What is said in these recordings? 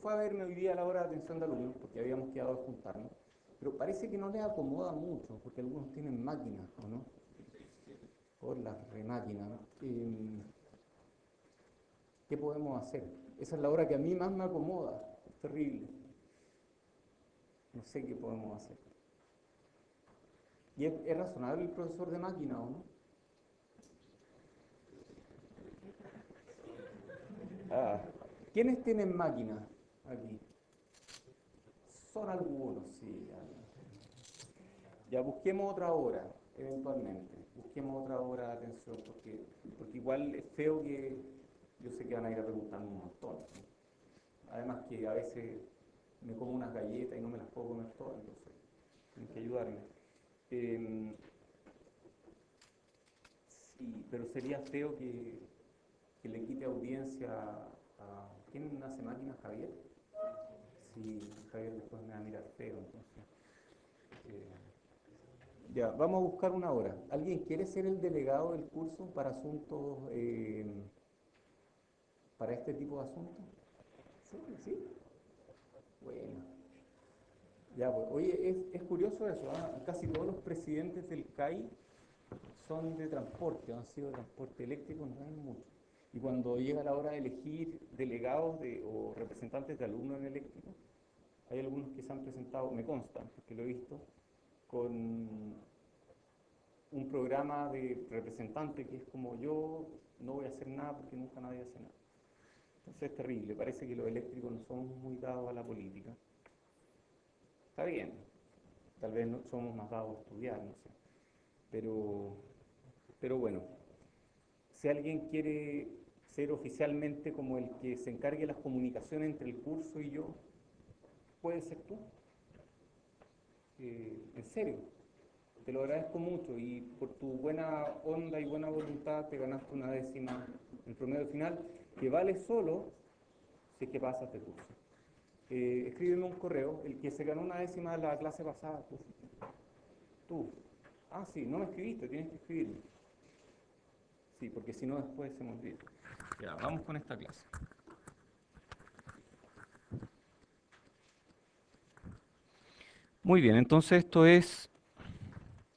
fue a verme hoy día a la hora de atención de alumnos, porque habíamos quedado de juntarnos, pero parece que no les acomoda mucho, porque algunos tienen máquinas, ¿o no? Por las remáquinas, ¿no? ¿Qué podemos hacer? Esa es la hora que a mí más me acomoda, es terrible. No sé qué podemos hacer. ¿Y es razonable el profesor de máquina o no? Ah, ¿quiénes tienen máquina aquí? Son algunos, sí. Ya busquemos otra hora, eventualmente. Busquemos otra hora de atención, porque igual es feo que yo sé que van a ir a preguntar un montón, ¿no? Además que a veces me como unas galletas y no me las puedo comer todas, entonces tienen que ayudarme. Sí, pero sería feo que le quite audiencia a... ¿Quién hace máquinas, Javier? Sí, Javier después me va a mirar feo, entonces... eh, ya, vamos a buscar una hora. ¿Alguien quiere ser el delegado del curso para asuntos, para este tipo de asuntos? Sí, sí. Bueno, ya, pues, oye, es curioso eso, ¿ah? Casi todos los presidentes del CAI son de transporte, han sido de transporte eléctrico, no hay mucho. Y cuando llega la hora de elegir delegados o representantes de alumnos en eléctrico, hay algunos que se han presentado, me consta, porque lo he visto, con un programa de representante que es como yo no voy a hacer nada porque nunca nadie hace nada. Entonces es terrible, parece que los eléctricos no somos muy dados a la política. Está bien, tal vez no somos más dados a estudiar, no sé. Pero, pero bueno, si alguien quiere ser oficialmente como el que se encargue de las comunicaciones entre el curso y yo, puede ser tú. En serio, te lo agradezco mucho y por tu buena onda y buena voluntad te ganaste una décima en el promedio final, que vale solo si es que pasas de curso. Escríbeme un correo, el que se ganó una décima de la clase pasada, tú. Tú. Ah, sí, no me escribiste, tienes que escribirme. Sí, porque si no después se me olvida. Ya, vamos con esta clase. Muy bien, entonces esto es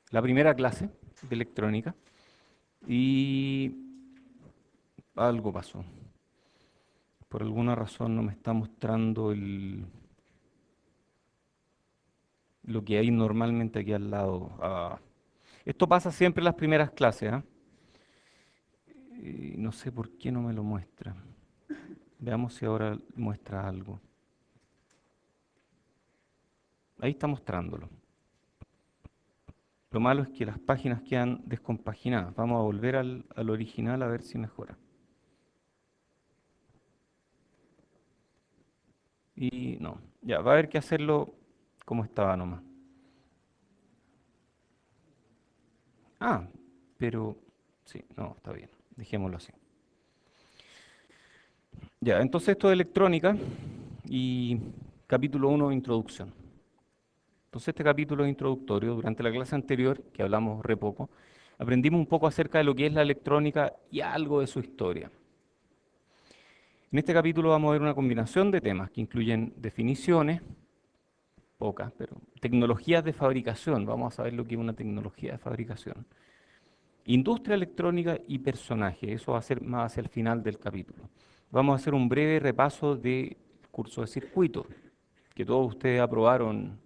la primera clase de electrónica y algo pasó. Por alguna razón no me está mostrando lo que hay normalmente aquí al lado. Esto pasa siempre en las primeras clases, ¿eh? No sé por qué no me lo muestra. Veamos si ahora muestra algo. Ahí está mostrándolo. Lo malo es que las páginas quedan descompaginadas. Vamos a volver al original a ver si mejora. Y no, ya, va a haber que hacerlo como estaba nomás. Ah, pero sí, no, está bien. Dejémoslo así. Ya, entonces esto de electrónica y capítulo 1, introducción. Entonces este capítulo es introductorio. Durante la clase anterior, que hablamos re poco, aprendimos un poco acerca de lo que es la electrónica y algo de su historia. En este capítulo vamos a ver una combinación de temas que incluyen definiciones, pocas, pero tecnologías de fabricación, vamos a saber lo que es una tecnología de fabricación, industria electrónica y personaje, eso va a ser más hacia el final del capítulo. Vamos a hacer un breve repaso del curso de circuito, que todos ustedes aprobaron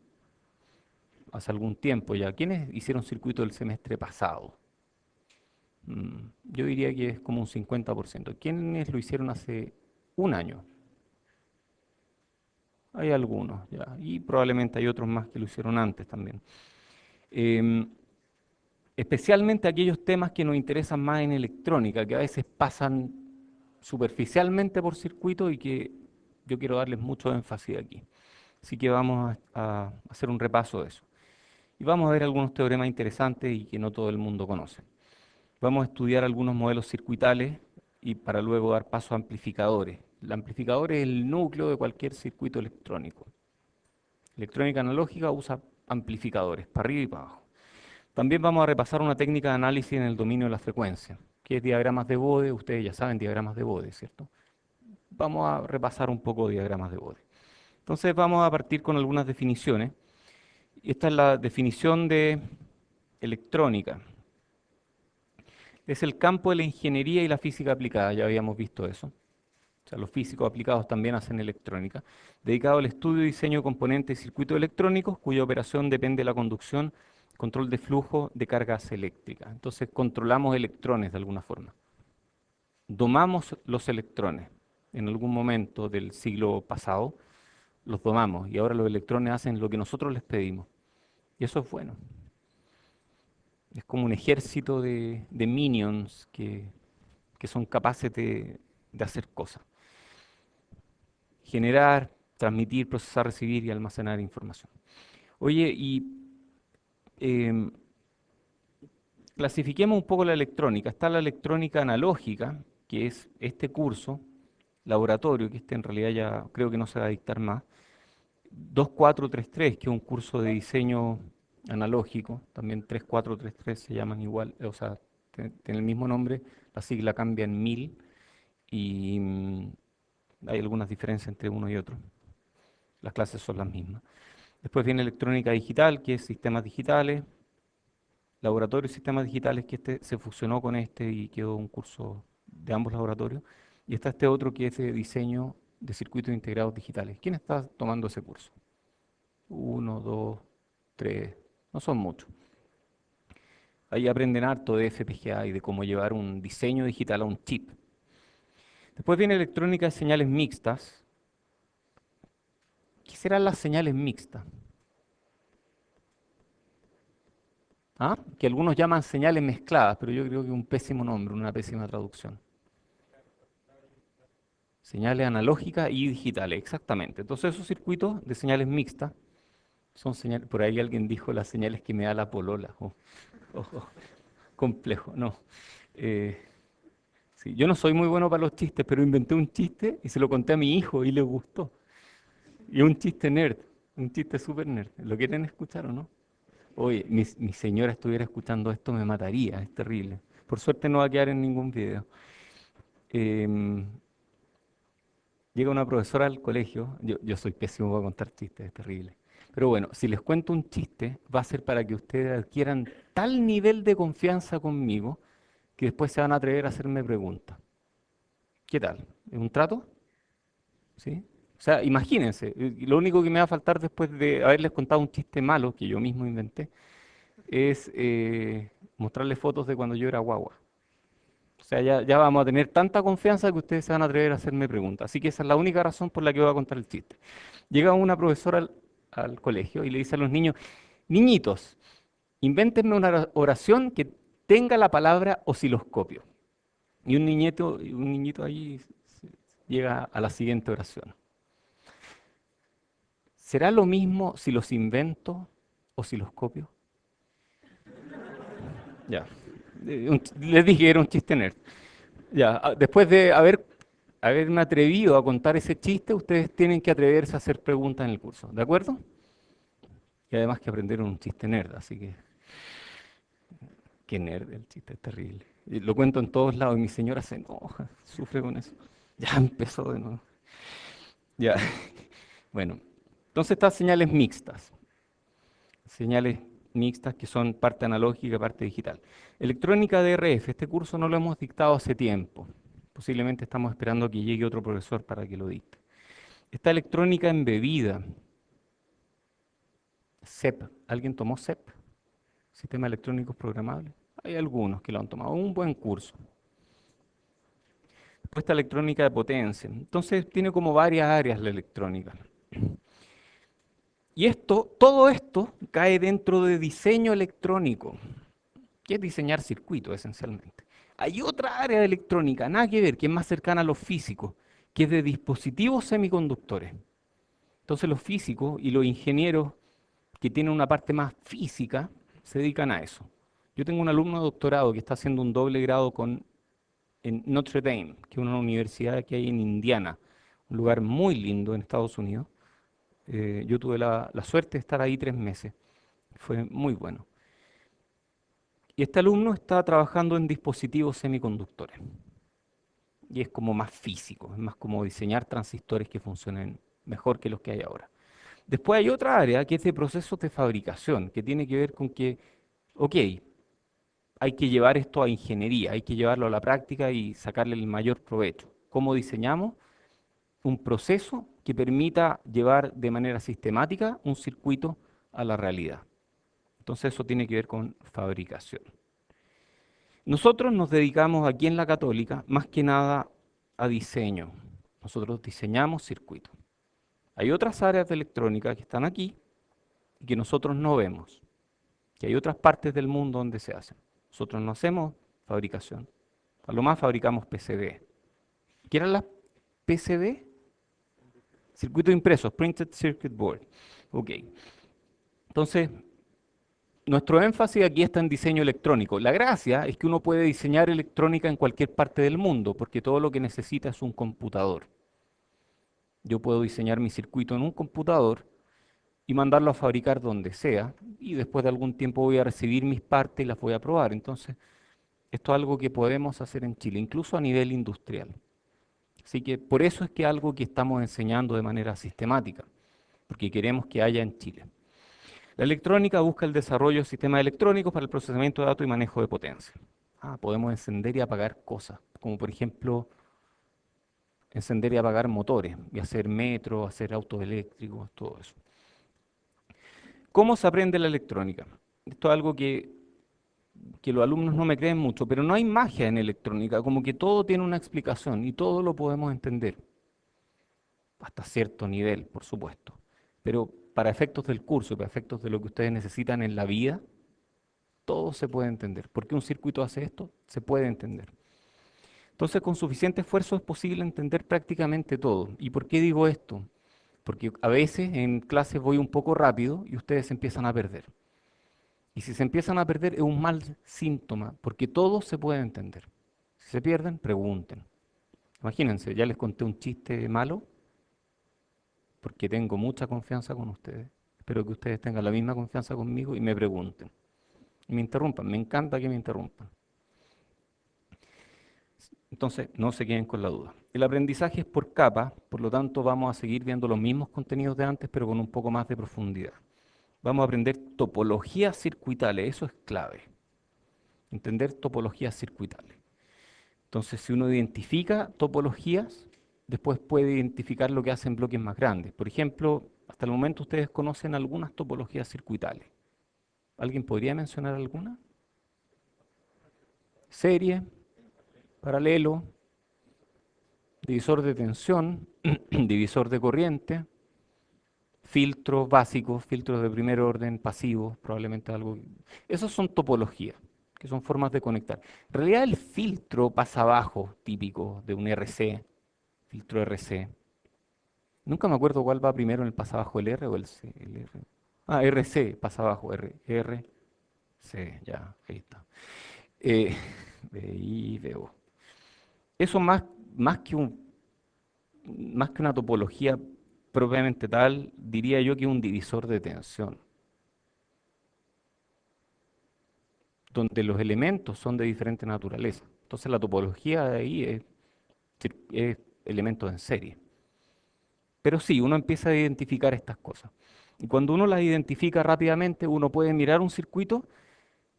hace algún tiempo ya. ¿Quiénes hicieron circuito el semestre pasado? Yo diría que es como un 50%. ¿Quiénes lo hicieron hace un año? Hay algunos, ya. Y probablemente hay otros más que lo hicieron antes también. Em, Especialmente aquellos temas que nos interesan más en electrónica, que a veces pasan superficialmente por circuito y que yo quiero darles mucho énfasis aquí. Así que vamos a hacer un repaso de eso. Y vamos a ver algunos teoremas interesantes y que no todo el mundo conoce. Vamos a estudiar algunos modelos circuitales y para luego dar paso a amplificadores. El amplificador es el núcleo de cualquier circuito electrónico. Electrónica analógica usa amplificadores, para arriba y para abajo. También vamos a repasar una técnica de análisis en el dominio de la frecuencia, que es diagramas de Bode. Ustedes ya saben diagramas de Bode, ¿cierto? Vamos a repasar un poco diagramas de Bode. Entonces vamos a partir con algunas definiciones. Esta es la definición de electrónica. Es el campo de la ingeniería y la física aplicada, ya habíamos visto eso. O sea, los físicos aplicados también hacen electrónica, dedicado al estudio y diseño de componentes y circuitos electrónicos cuya operación depende de la conducción, control de flujo de cargas eléctricas. Entonces controlamos electrones de alguna forma. Domamos los electrones. En algún momento del siglo pasado los domamos y ahora los electrones hacen lo que nosotros les pedimos. Y eso es bueno. Es como un ejército de minions que son capaces de hacer cosas. Generar, transmitir, procesar, recibir y almacenar información. Oye, y em, clasifiquemos un poco la electrónica. Está la electrónica analógica, que es este curso, laboratorio, que este en realidad ya creo que no se va a dictar más. 2433, que es un curso de diseño analógico, también 3433 se llaman igual, o sea, tiene el mismo nombre, la sigla cambia en 1000 y hay algunas diferencias entre uno y otro. Las clases son las mismas. Después viene electrónica digital, que es sistemas digitales, laboratorio de sistemas digitales, que este se fusionó con este y quedó un curso de ambos laboratorios. Y está este otro que es de diseño de circuitos integrados digitales. ¿Quién está tomando ese curso? Uno, dos, tres, no son muchos. Ahí aprenden harto de FPGA y de cómo llevar un diseño digital a un chip. Después viene electrónica de señales mixtas. ¿Qué serán las señales mixtas? ¿Ah? Que algunos llaman señales mezcladas, pero yo creo que es un pésimo nombre, una pésima traducción. Señales analógicas y digitales, exactamente. Entonces esos circuitos de señales mixtas son señales, por ahí alguien dijo las señales que me da la polola. Oh, complejo, no. Eh, sí, yo no soy muy bueno para los chistes, pero inventé un chiste y se lo conté a mi hijo y le gustó. Y es un chiste nerd, un chiste súper nerd. ¿Lo quieren escuchar o no? Oye, mi señora estuviera escuchando esto me mataría, es terrible. Por suerte no va a quedar en ningún video. Em, Llega una profesora al colegio, yo soy pésimo para contar chistes, es terrible. Pero bueno, si les cuento un chiste, va a ser para que ustedes adquieran tal nivel de confianza conmigo que después se van a atrever a hacerme preguntas. ¿Qué tal? ¿Es un trato? ¿Sí? O sea, imagínense, lo único que me va a faltar después de haberles contado un chiste malo que yo mismo inventé es mostrarles fotos de cuando yo era guagua. O sea, ya vamos a tener tanta confianza que ustedes se van a atrever a hacerme preguntas. Así que esa es la única razón por la que voy a contar el chiste. Llega una profesora al colegio y le dice a los niños, niñitos, invéntenme una oración que tenga la palabra osciloscopio. Y un niñito ahí llega a la siguiente oración. ¿Será lo mismo si los invento osciloscopio? Ya. Les dije que era un chiste nerd. Ya, después de haberme atrevido a contar ese chiste, ustedes tienen que atreverse a hacer preguntas en el curso, ¿de acuerdo? Y además que aprendieron un chiste nerd, así que qué nerd, el chiste es terrible. Y lo cuento en todos lados y mi señora se enoja, sufre con eso. Ya empezó de nuevo. Ya, bueno. Entonces estas señales mixtas. Señales mixtas que son parte analógica y parte digital. Electrónica DRF, este curso no lo hemos dictado hace tiempo. Posiblemente estamos esperando a que llegue otro profesor para que lo dicte. Está electrónica embebida. SEP. ¿Alguien tomó SEP? Sistema Electrónicos Programables. Hay algunos que lo han tomado. Un buen curso. Después está electrónica de potencia. Entonces tiene como varias áreas la electrónica. Y todo esto cae dentro de diseño electrónico, que es diseñar circuitos esencialmente. Hay otra área de electrónica, nada que ver, que es más cercana a los físicos, que es de dispositivos semiconductores. Entonces los físicos y los ingenieros que tienen una parte más física se dedican a eso. Yo tengo un alumno de doctorado que está haciendo un doble grado en Notre Dame, que es una universidad que hay en Indiana, un lugar muy lindo en Estados Unidos. Yo tuve la suerte de estar ahí 3 meses. Fue muy bueno. Y este alumno está trabajando en dispositivos semiconductores. Y es como más físico, es más como diseñar transistores que funcionen mejor que los que hay ahora. Después hay otra área que es de procesos de fabricación, que tiene que ver con que, ok, hay que llevar esto a ingeniería, hay que llevarlo a la práctica y sacarle el mayor provecho. ¿Cómo diseñamos un proceso que permita llevar de manera sistemática un circuito a la realidad? Entonces eso tiene que ver con fabricación. Nosotros nos dedicamos aquí en la Católica más que nada a diseño. Nosotros diseñamos circuitos. Hay otras áreas de electrónica que están aquí y que nosotros no vemos, que hay otras partes del mundo donde se hacen. Nosotros no hacemos fabricación. A lo más fabricamos PCB. ¿Qué eran las PCB? Circuitos impresos, Printed Circuit Board. Ok. Entonces, nuestro énfasis aquí está en diseño electrónico. La gracia es que uno puede diseñar electrónica en cualquier parte del mundo, porque todo lo que necesita es un computador. Yo puedo diseñar mi circuito en un computador y mandarlo a fabricar donde sea, y después de algún tiempo voy a recibir mis partes y las voy a probar. Entonces, esto es algo que podemos hacer en Chile, incluso a nivel industrial. Así que por eso es que algo que estamos enseñando de manera sistemática, porque queremos que haya en Chile. La electrónica busca el desarrollo de sistemas electrónicos para el procesamiento de datos y manejo de potencia. Podemos encender y apagar cosas, como por ejemplo encender y apagar motores, y hacer metro, hacer autos eléctricos, todo eso. ¿Cómo se aprende la electrónica? Esto es algo que los alumnos no me creen mucho, pero no hay magia en electrónica, como que todo tiene una explicación y todo lo podemos entender, hasta cierto nivel, por supuesto. Pero para efectos del curso, para efectos de lo que ustedes necesitan en la vida, todo se puede entender. ¿Por qué un circuito hace esto? Se puede entender. Entonces, con suficiente esfuerzo es posible entender prácticamente todo. ¿Y por qué digo esto? Porque a veces en clases voy un poco rápido y ustedes se empiezan a perder. Y si se empiezan a perder es un mal síntoma, porque todo se puede entender. Si se pierden, pregunten. Imagínense, ya les conté un chiste malo, porque tengo mucha confianza con ustedes. Espero que ustedes tengan la misma confianza conmigo y me pregunten. Y me interrumpan, me encanta que me interrumpan. Entonces, no se queden con la duda. El aprendizaje es por capa, por lo tanto vamos a seguir viendo los mismos contenidos de antes, pero con un poco más de profundidad. Vamos a aprender topologías circuitales, eso es clave. Entender topologías circuitales. Entonces, si uno identifica topologías, después puede identificar lo que hacen bloques más grandes. Por ejemplo, hasta el momento ustedes conocen algunas topologías circuitales. ¿Alguien podría mencionar alguna? Serie, paralelo, divisor de tensión, divisor de corriente, filtros básicos, filtros de primer orden, pasivos, probablemente algo. Esos son topologías, que son formas de conectar. En realidad el filtro pasa abajo, típico de un RC, filtro RC. Nunca me acuerdo cuál va primero en el pasabajo, el R o el C. El R. RC, pasabajo, C, ya, ahí está. Eh, ahí veo. Eso más que más que una topología propiamente tal, diría yo que un divisor de tensión, donde los elementos son de diferente naturaleza. Entonces la topología de ahí es elementos en serie. Pero sí, uno empieza a identificar estas cosas. Y cuando uno las identifica rápidamente, uno puede mirar un circuito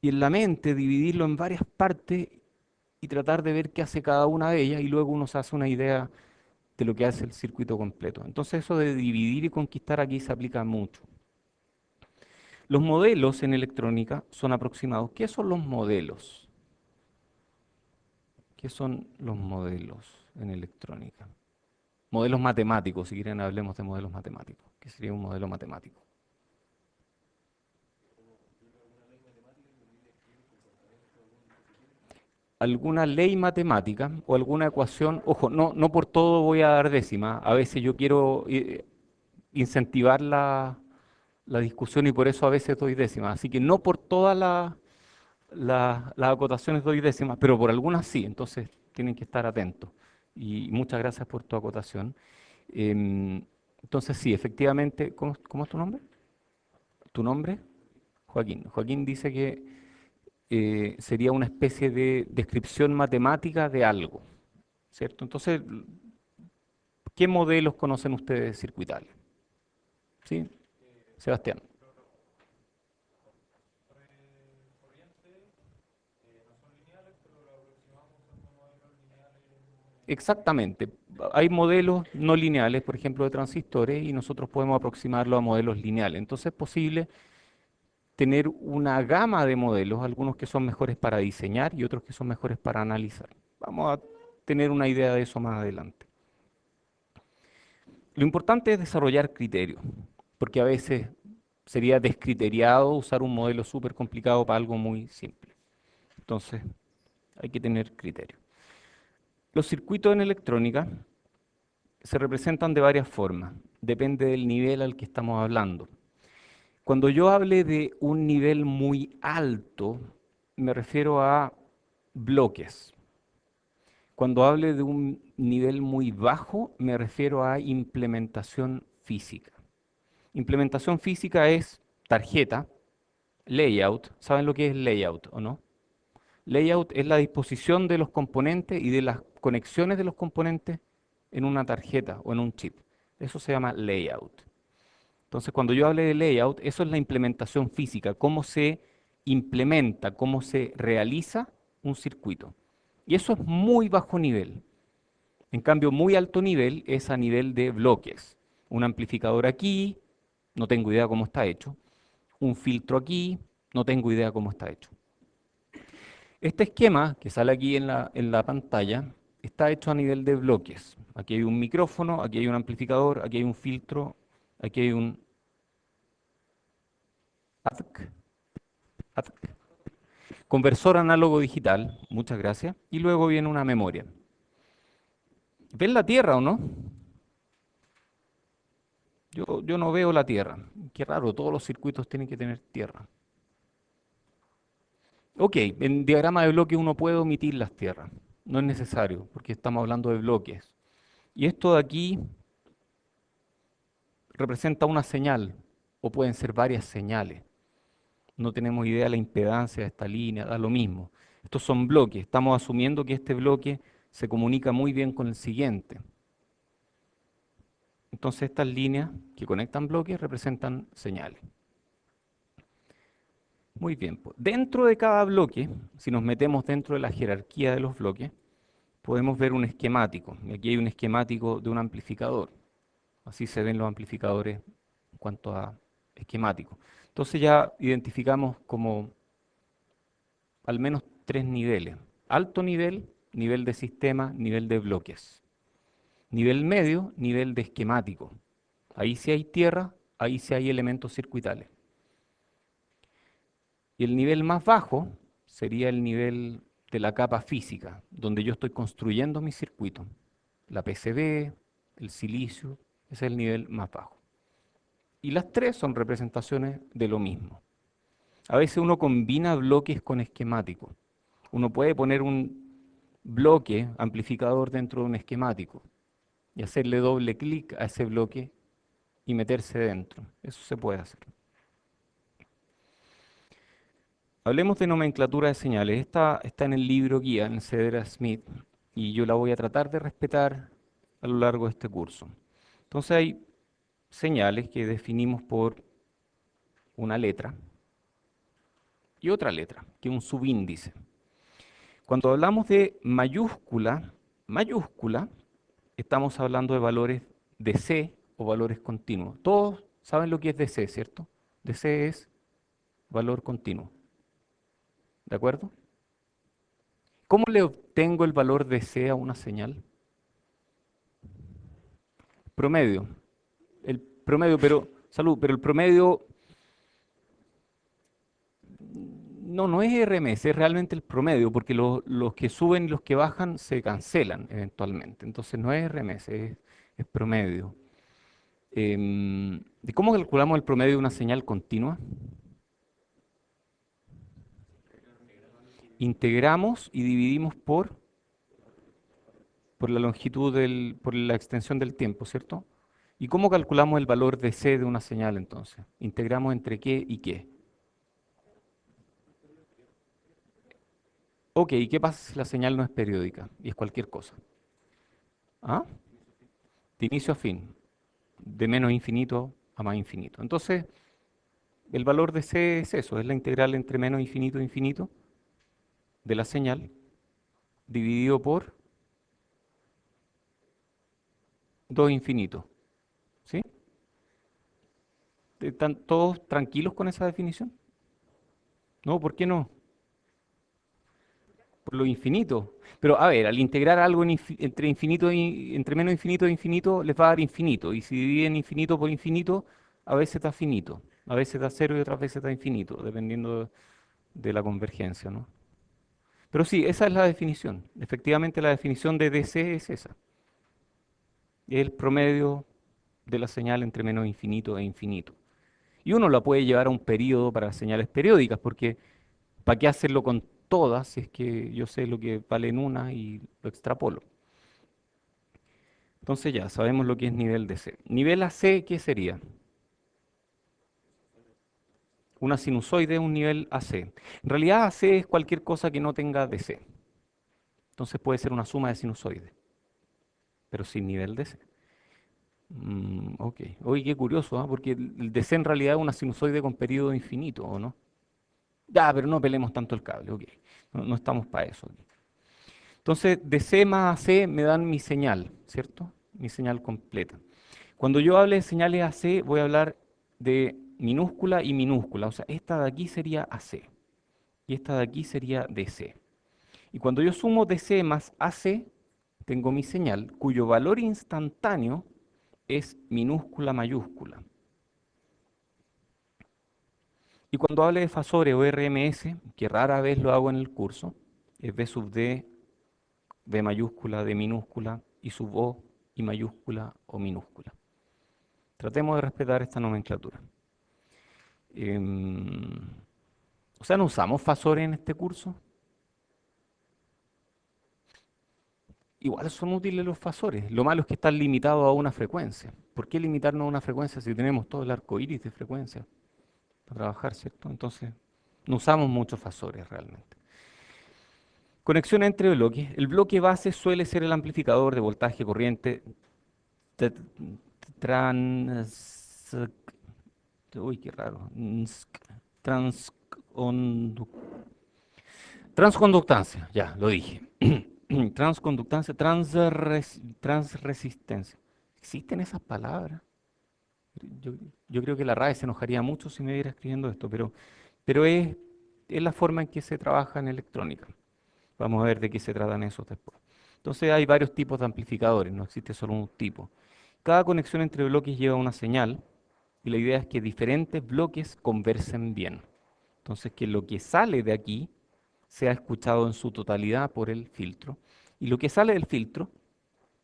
y en la mente dividirlo en varias partes y tratar de ver qué hace cada una de ellas y luego uno se hace una idea de lo que hace el circuito completo. Entonces eso de dividir y conquistar aquí se aplica mucho. Los modelos en electrónica son aproximados. ¿Qué son los modelos? ¿Qué son los modelos en electrónica? Modelos matemáticos, si quieren hablemos de modelos matemáticos. ¿Qué sería un modelo matemático? Alguna ley matemática o alguna ecuación. Ojo, no por todo voy a dar décima. A veces yo quiero incentivar la discusión y por eso a veces doy décimas. Así que no por todas las acotaciones doy décimas, pero por algunas sí, entonces tienen que estar atentos. Y muchas gracias por tu acotación. Entonces sí, efectivamente, ¿cómo es tu nombre? ¿Tu nombre? Joaquín. Joaquín dice que sería una especie de descripción matemática de algo, ¿cierto? Entonces, ¿Qué modelos conocen ustedes circuitales? ¿Sí? Sebastián. Exactamente. Hay modelos no lineales, por ejemplo, de transistores, y nosotros podemos aproximarlo a modelos lineales. Entonces es posible tener una gama de modelos, algunos que son mejores para diseñar y otros que son mejores para analizar. Vamos a tener una idea de eso más adelante. Lo importante es desarrollar criterios, porque a veces sería descriteriado usar un modelo súper complicado para algo muy simple. Entonces, hay que tener criterio. Los circuitos en electrónica se representan de varias formas, depende del nivel al que estamos hablando. Cuando yo hable de un nivel muy alto, me refiero a bloques. Cuando hable de un nivel muy bajo, me refiero a implementación física. Implementación física es tarjeta, layout. ¿Saben lo que es layout o no? Layout es la disposición de los componentes y de las conexiones de los componentes en una tarjeta o en un chip. Eso se llama layout. Entonces, cuando yo hable de layout, eso es la implementación física, cómo se implementa, cómo se realiza un circuito. Y eso es muy bajo nivel. En cambio, muy alto nivel es a nivel de bloques. Un amplificador aquí, no tengo idea cómo está hecho. Un filtro aquí, no tengo idea cómo está hecho. Este esquema que sale aquí en la pantalla está hecho a nivel de bloques. Aquí hay un micrófono, aquí hay un amplificador, aquí hay un filtro, aquí hay un ADC, conversor análogo digital, muchas gracias, y luego viene una memoria. ¿Ven la Tierra o no? Yo no veo la Tierra. Qué raro, todos los circuitos tienen que tener Tierra. Ok, en diagrama de bloques uno puede omitir las tierras. No es necesario, porque estamos hablando de bloques. Y esto de aquí representa una señal, o pueden ser varias señales. No tenemos idea de la impedancia de esta línea, da lo mismo. Estos son bloques. Estamos asumiendo que este bloque se comunica muy bien con el siguiente. Entonces estas líneas que conectan bloques representan señales. Muy bien, pues, dentro de cada bloque, si nos metemos dentro de la jerarquía de los bloques, podemos ver un esquemático. Y aquí hay un esquemático de un amplificador. Así se ven los amplificadores en cuanto a esquemático. Entonces ya identificamos como al menos tres niveles. Alto nivel, nivel de sistema, nivel de bloques. Nivel medio, nivel de esquemático. Ahí sí hay tierra, ahí sí hay elementos circuitales. Y el nivel más bajo sería el nivel de la capa física, donde yo estoy construyendo mi circuito. La PCB, el silicio, ese es el nivel más bajo. Y las tres son representaciones de lo mismo. A veces uno combina bloques con esquemáticos. Uno puede poner un bloque amplificador dentro de un esquemático y hacerle doble clic a ese bloque y meterse dentro. Eso se puede hacer. Hablemos de nomenclatura de señales. Esta está en el libro guía, en Cedra Smith, y yo la voy a tratar de respetar a lo largo de este curso. Entonces hay señales que definimos por una letra y otra letra, que es un subíndice. Cuando hablamos de mayúscula, mayúscula, estamos hablando de valores de C o valores continuos. Todos saben lo que es DC, ¿cierto? DC es valor continuo. ¿De acuerdo? ¿Cómo le obtengo el valor de C a una señal? Promedio. El promedio, pero, salud, pero el promedio no es RMS, es realmente el promedio, porque los que suben y los que bajan se cancelan eventualmente. Entonces no es RMS, es promedio. ¿Y cómo calculamos el promedio de una señal continua? Integramos y dividimos por la longitud por la extensión del tiempo, ¿cierto? ¿Y cómo calculamos el valor de C de una señal entonces? Integramos entre qué y qué. Ok, ¿y qué pasa si la señal no es periódica y es cualquier cosa? ¿Ah? de inicio a fin, de menos infinito a más infinito. Entonces, el valor de C es eso, es la integral entre menos infinito e infinito de la señal dividido por 2 infinitos. ¿Sí? ¿Están todos tranquilos con esa definición? No, ¿por qué no? Por lo infinito. Pero a ver, al integrar algo entre infinito entre menos infinito e infinito, les va a dar infinito. Y si dividen infinito por infinito, a veces da finito. A veces da cero y otras veces da infinito, dependiendo de la convergencia, ¿no? Pero sí, esa es la definición. Efectivamente, la definición de DC es esa. Es el promedio de la señal entre menos infinito e infinito. Y uno la puede llevar a un periodo para señales periódicas, porque ¿para qué hacerlo con todas si es que yo sé lo que vale en una y lo extrapolo? Entonces ya sabemos lo que es nivel DC. Nivel AC, ¿qué sería? Una sinusoide es un nivel AC. En realidad AC es cualquier cosa que no tenga DC. Entonces puede ser una suma de sinusoides, pero sin nivel DC. Ok. Oye, qué curioso, ¿ah? Porque el DC en realidad es una sinusoide con periodo infinito, ¿o no? Ya, pero no pelemos tanto el cable, ok. No, no estamos para eso aquí. Entonces, de C más a C me dan mi señal, ¿cierto? Mi señal completa. Cuando yo hable de señales AC, voy a hablar de minúscula y minúscula. O sea, esta de aquí sería AC y esta de aquí sería DC. Y cuando yo sumo DC más AC, tengo mi señal cuyo valor instantáneo es minúscula mayúscula. Y cuando hable de fasores o RMS, que rara vez lo hago en el curso, es B sub D, B mayúscula, D minúscula, y sub O, I mayúscula o minúscula. Tratemos de respetar esta nomenclatura. Em, o sea, ¿no usamos fasores en este curso? Igual son útiles los fasores. Lo malo es que están limitados a una frecuencia. ¿Por qué limitarnos a una frecuencia si tenemos todo el arco iris de frecuencia para trabajar, ¿cierto? Entonces, no usamos muchos fasores realmente. Conexión entre bloques. El bloque base suele ser el amplificador de voltaje corriente t- trans... Uy, qué raro. Transcondu- Transconductancia, ya, lo dije. Transconductancia, transresistencia. ¿Existen esas palabras? Yo, yo creo que la RAE se enojaría mucho si me viera escribiendo esto, pero es la forma en que se trabaja en electrónica. Vamos a ver de qué se tratan esos después. Entonces hay varios tipos de amplificadores, no existe solo un tipo. Cada conexión entre bloques lleva una señal y la idea es que diferentes bloques conversen bien. Entonces que lo que sale de aquí sea escuchado en su totalidad por el filtro y lo que sale del filtro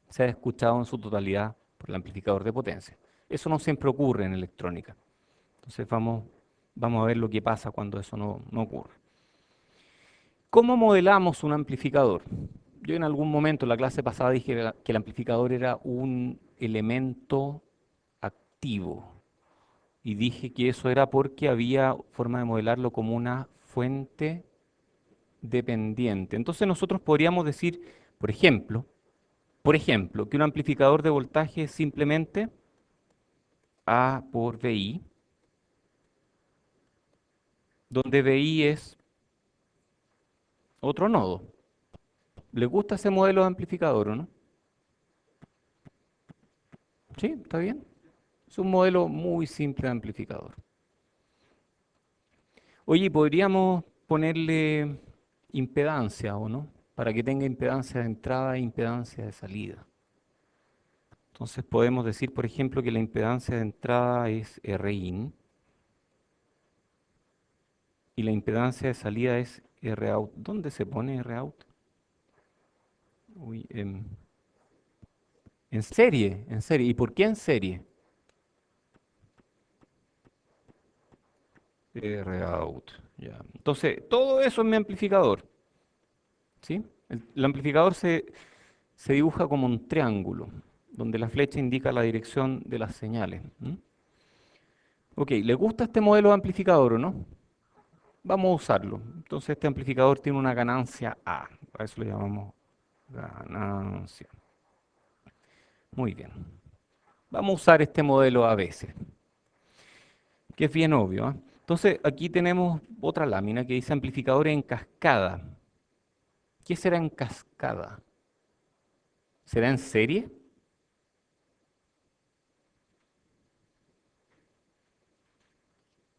sea escuchado en su totalidad por el amplificador de potencia. Eso no siempre ocurre en electrónica. Entonces vamos a ver lo que pasa cuando eso no ocurre. ¿Cómo modelamos un amplificador? Yo en algún momento en la clase pasada dije que el amplificador era un elemento activo y dije que eso era porque había forma de modelarlo como una fuente dependiente. Entonces nosotros podríamos decir, por ejemplo, que un amplificador de voltaje es simplemente A por VI, donde VI es otro nodo. ¿Le gusta ese modelo de amplificador o no? ¿Sí? ¿Está bien? Es un modelo muy simple de amplificador. Oye, podríamos ponerle impedancia o no, para que tenga impedancia de entrada e impedancia de salida. Entonces podemos decir, por ejemplo, que la impedancia de entrada es Rin y la impedancia de salida es Rout. ¿Dónde se pone Rout? Uy, en serie, en serie. ¿Y por qué en serie? Rout. Ya. Entonces, todo eso es mi amplificador. ¿Sí? El amplificador se dibuja como un triángulo, donde la flecha indica la dirección de las señales. Ok, ¿le gusta este modelo de amplificador o no? Vamos a usarlo. Entonces este amplificador tiene una ganancia A, a eso le llamamos ganancia. Muy bien. Vamos a usar este modelo a veces, que es bien obvio, ¿ah? Entonces, aquí tenemos otra lámina que dice amplificadores en cascada. ¿Qué será en cascada? ¿Será en serie?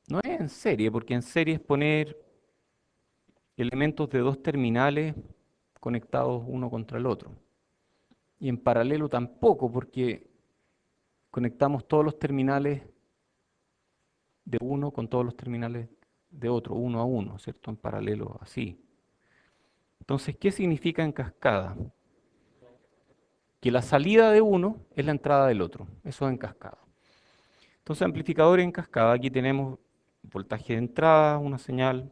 No es en serie, porque en serie es poner elementos de dos terminales conectados uno contra el otro. Y en paralelo tampoco, porque conectamos todos los terminales de uno con todos los terminales de otro, uno a uno, ¿cierto? En paralelo, así. Entonces, ¿qué significa en cascada? Que la salida de uno es la entrada del otro. Eso es en cascada. Entonces, amplificador en cascada, aquí tenemos voltaje de entrada, una señal,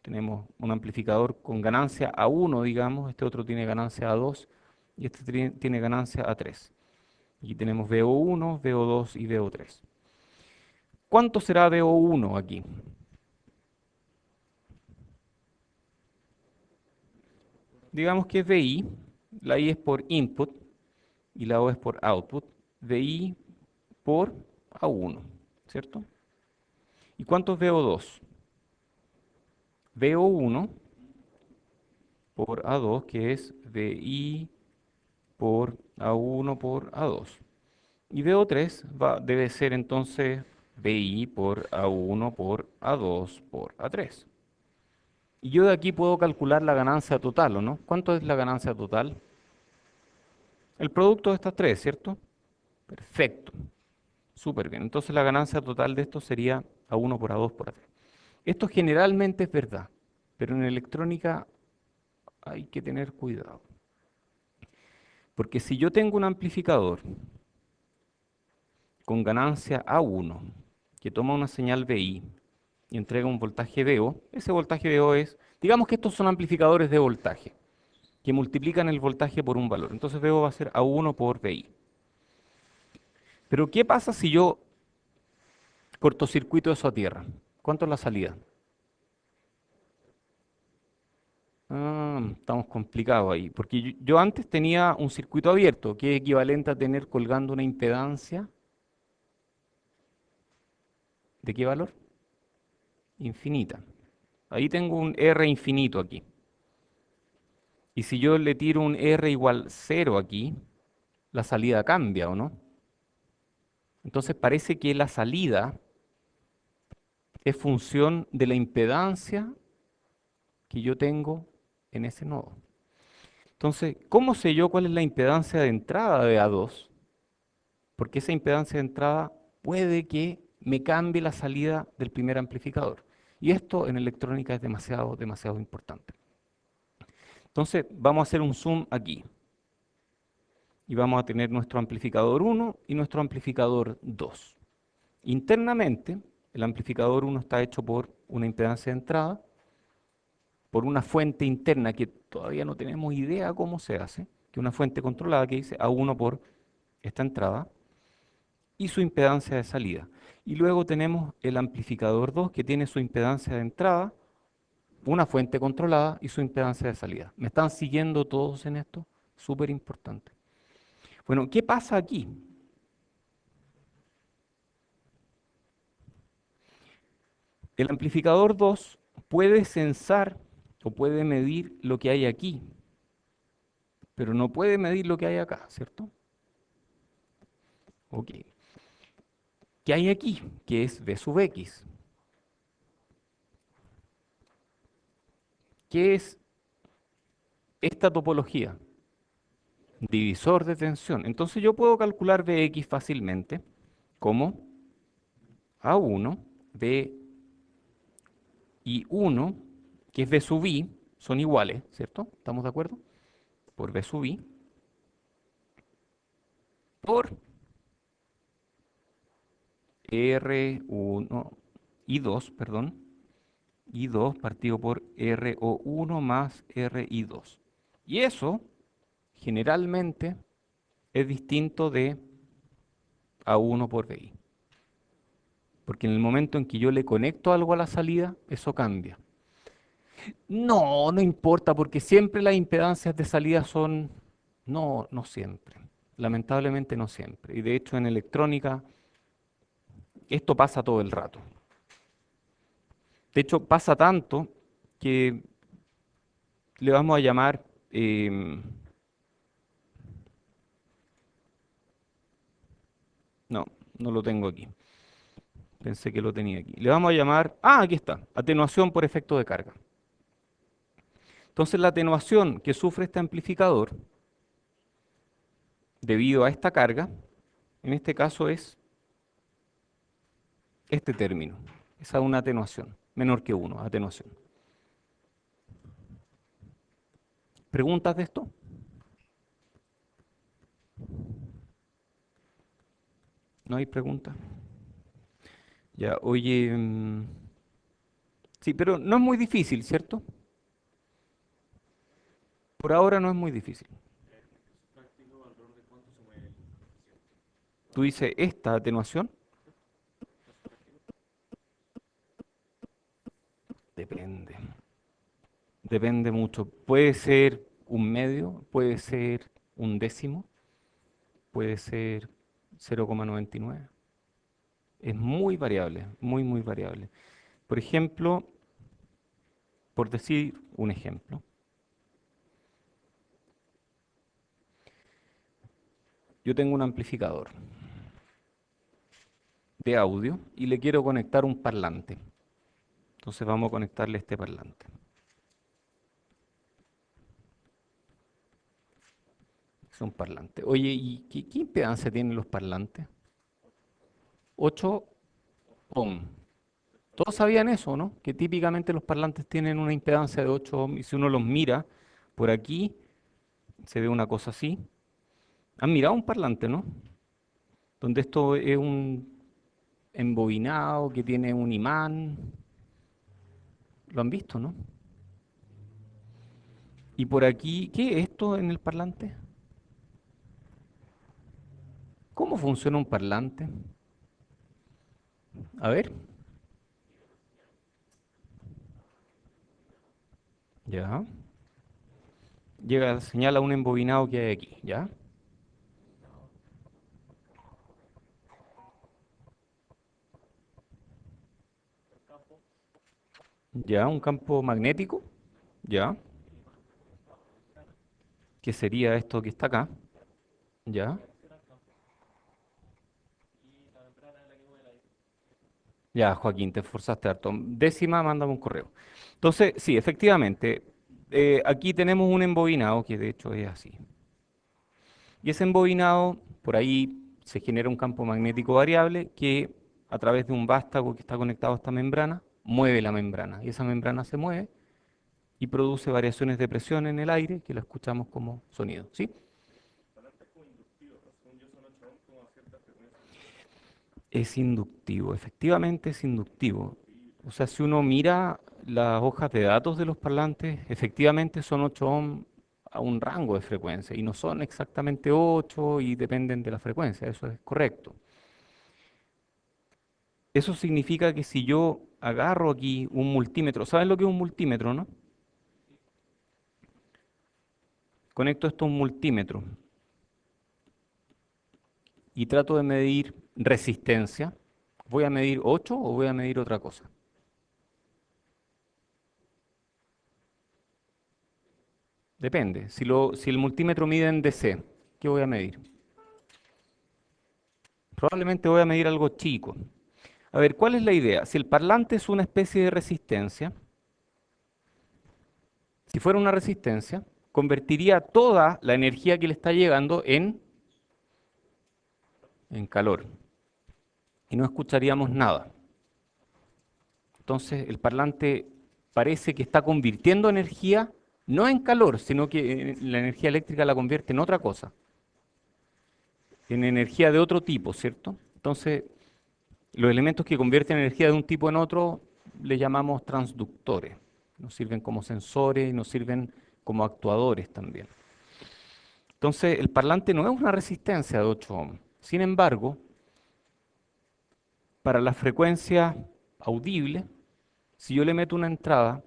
tenemos un amplificador con ganancia a 1, digamos, este otro tiene ganancia a 2 y este tiene ganancia a 3. Aquí tenemos VO1, VO2 y VO3. ¿Cuánto será VO1 aquí? Digamos que es VI, la I es por input y la O es por output, VI por A1, ¿cierto? ¿Y cuánto es VO2? VO1 por A2, que es VI por A1 por A2. Y VO3 debe ser entonces VI por A1 por A2 por A3. Y yo de aquí puedo calcular la ganancia total, ¿o no? ¿Cuánto es la ganancia total? El producto de estas tres, ¿cierto? Perfecto. Súper bien. Entonces la ganancia total de esto sería A1 por A2 por A3. Esto generalmente es verdad, pero en electrónica hay que tener cuidado. Porque si yo tengo un amplificador con ganancia A1 que toma una señal VI y entrega un voltaje VO, ese voltaje VO es, digamos que estos son amplificadores de voltaje que multiplican el voltaje por un valor. Entonces VO va a ser A1 por VI. Pero ¿qué pasa si yo cortocircuito eso a tierra? ¿Cuánto es la salida? Estamos complicados ahí, porque yo antes tenía un circuito abierto, que es equivalente a tener colgando una impedancia. ¿De qué valor? Infinita. Ahí tengo un R infinito aquí. Y si yo le tiro un R igual 0 aquí, la salida cambia, ¿o no? Entonces parece que la salida es función de la impedancia que yo tengo en ese nodo. Entonces, ¿cómo sé yo cuál es la impedancia de entrada de A2? Porque esa impedancia de entrada puede que me cambie la salida del primer amplificador. Y esto en electrónica es demasiado, demasiado importante. Entonces, vamos a hacer un zoom aquí. Y vamos a tener nuestro amplificador 1 y nuestro amplificador 2. Internamente, el amplificador 1 está hecho por una impedancia de entrada, por una fuente interna que todavía no tenemos idea cómo se hace, que es una fuente controlada que dice A1 por esta entrada, y su impedancia de salida. Y luego tenemos el amplificador 2 que tiene su impedancia de entrada, una fuente controlada y su impedancia de salida. ¿Me están siguiendo todos en esto? Súper importante. Bueno, ¿qué pasa aquí? El amplificador 2 puede censar o puede medir lo que hay aquí, pero no puede medir lo que hay acá, ¿cierto? Ok. ¿Qué hay aquí? Que es V sub X. ¿Qué es esta topología? Divisor de tensión. Entonces yo puedo calcular Vx fácilmente como A1, V y 1, que es V sub I, son iguales, ¿cierto? ¿Estamos de acuerdo? Por V sub I, por R1 y 2, perdón, y 2 partido por RO1 más RI2. Y eso generalmente es distinto de A1 por VI. Porque en el momento en que yo le conecto algo a la salida, eso cambia. No, no importa, porque siempre las impedancias de salida son... No, no siempre. lamentablemente no siempre. Y de hecho en electrónica esto pasa todo el rato. De hecho pasa tanto que le vamos a llamar, no, no lo tengo aquí. Pensé que lo tenía aquí. Le vamos a llamar, aquí está, atenuación por efecto de carga. Entonces la atenuación que sufre este amplificador debido a esta carga, en este caso es este término. Esa es una atenuación, menor que 1, atenuación. ¿Preguntas de esto? ¿No hay preguntas? Ya, oye, sí, pero no es muy difícil, ¿cierto? Por ahora no es muy difícil. Tú dices, esta atenuación depende. Depende mucho. Puede ser un medio, puede ser un décimo, puede ser 0,99. Es muy variable, muy, muy variable. Por ejemplo, por decir un ejemplo, yo tengo un amplificador de audio y le quiero conectar un parlante. Entonces vamos a conectarle este parlante. Es un parlante. Oye, ¿y qué impedancia tienen los parlantes? 8 ohm. Todos sabían eso, ¿no? Que típicamente los parlantes tienen una impedancia de 8 ohm y si uno los mira por aquí, se ve una cosa así. Han mirado un parlante, ¿no? Donde esto es un embobinado que tiene un imán. Lo han visto, ¿no? Y por aquí, ¿qué es esto en el parlante? ¿Cómo funciona un parlante? A ver, ya. Llega, señala un embobinado que hay aquí, ¿ya? Ya, un campo magnético, ¿ya? ¿Qué sería esto que está acá? ¿Ya? Ya, Joaquín, te esforzaste harto. Décima, mándame un correo. Entonces, sí, efectivamente, aquí tenemos un embobinado que de hecho es así. Y ese embobinado, por ahí se genera un campo magnético variable que a través de un vástago que está conectado a esta membrana, mueve la membrana. Y esa membrana se mueve y produce variaciones de presión en el aire que lo escuchamos como sonido, ¿sí? Es inductivo, efectivamente es inductivo. O sea, si uno mira las hojas de datos de los parlantes, efectivamente son 8 ohm a un rango de frecuencia y no son exactamente 8 y dependen de la frecuencia, eso es correcto. Eso significa que si yo agarro aquí un multímetro, ¿saben lo que es un multímetro, no? Conecto esto a un multímetro y trato de medir resistencia. ¿Voy a medir 8 o voy a medir otra cosa? Depende. Si el multímetro mide en DC, ¿qué voy a medir? Probablemente voy a medir algo chico. A ver, ¿cuál es la idea? Si el parlante es una especie de resistencia, si fuera una resistencia, convertiría toda la energía que le está llegando en calor y no escucharíamos nada. Entonces, el parlante parece que está convirtiendo energía no en calor, sino que la energía eléctrica la convierte en otra cosa, en energía de otro tipo, ¿cierto? Entonces, los elementos que convierten energía de un tipo en otro les llamamos transductores. Nos sirven como sensores y nos sirven como actuadores también. Entonces, el parlante no es una resistencia de 8 ohms. Sin embargo, para la frecuencia audible, si yo le meto una entrada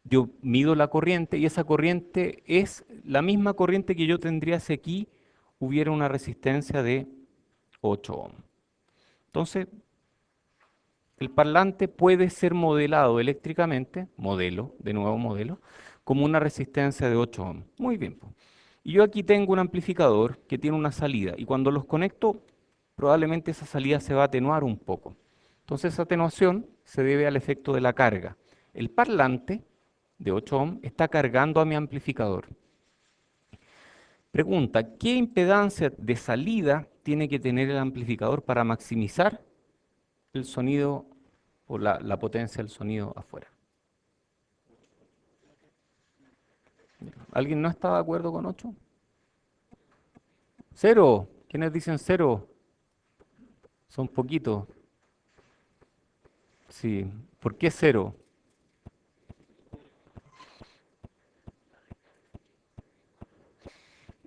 yo mido la corriente y esa corriente es la misma corriente que yo tendría si aquí hubiera una resistencia de 8 ohms. Entonces, el parlante puede ser modelado eléctricamente, modelo, de nuevo modelo, como una resistencia de 8 ohms. Muy bien, po. Y yo aquí tengo un amplificador que tiene una salida y cuando los conecto, probablemente esa salida se va a atenuar un poco. Entonces esa atenuación se debe al efecto de la carga. El parlante de 8 ohms está cargando a mi amplificador. Pregunta, ¿qué impedancia de salida tiene que tener el amplificador para maximizar el sonido o la potencia del sonido afuera? ¿Alguien no está de acuerdo con 8? ¿Cero? ¿Quiénes dicen cero? Son poquitos. Sí. ¿Por qué cero?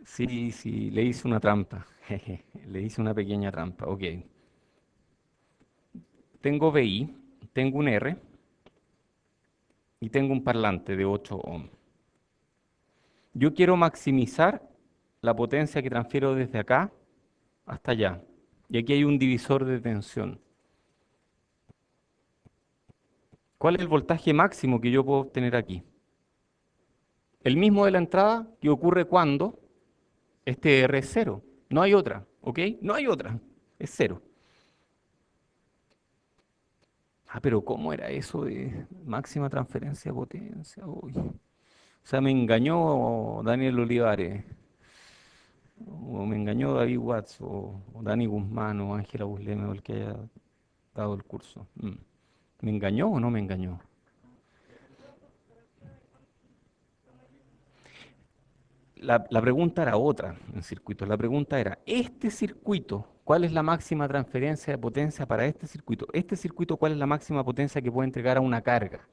Sí, sí, le hice una trampa. Jeje, le hice una pequeña trampa. Ok. Tengo VI, tengo un R y tengo un parlante de 8 ohms. Yo quiero maximizar la potencia que transfiero desde acá hasta allá. Y aquí hay un divisor de tensión. ¿Cuál es el voltaje máximo que yo puedo obtener aquí? El mismo de la entrada que ocurre cuando este R es cero. No hay otra, ¿ok? No hay otra. Es cero. Ah, pero ¿cómo era eso de máxima transferencia de potencia? Uy. O sea, me engañó Daniel Olivares, o me engañó David Watts, o Dani Guzmán, o Ángela Busleme, o el que haya dado el curso. ¿Me engañó o no me engañó? La pregunta era otra en circuitos. La pregunta era, este circuito, ¿cuál es la máxima transferencia de potencia para este circuito? Este circuito, ¿cuál es la máxima potencia que puede entregar a una carga?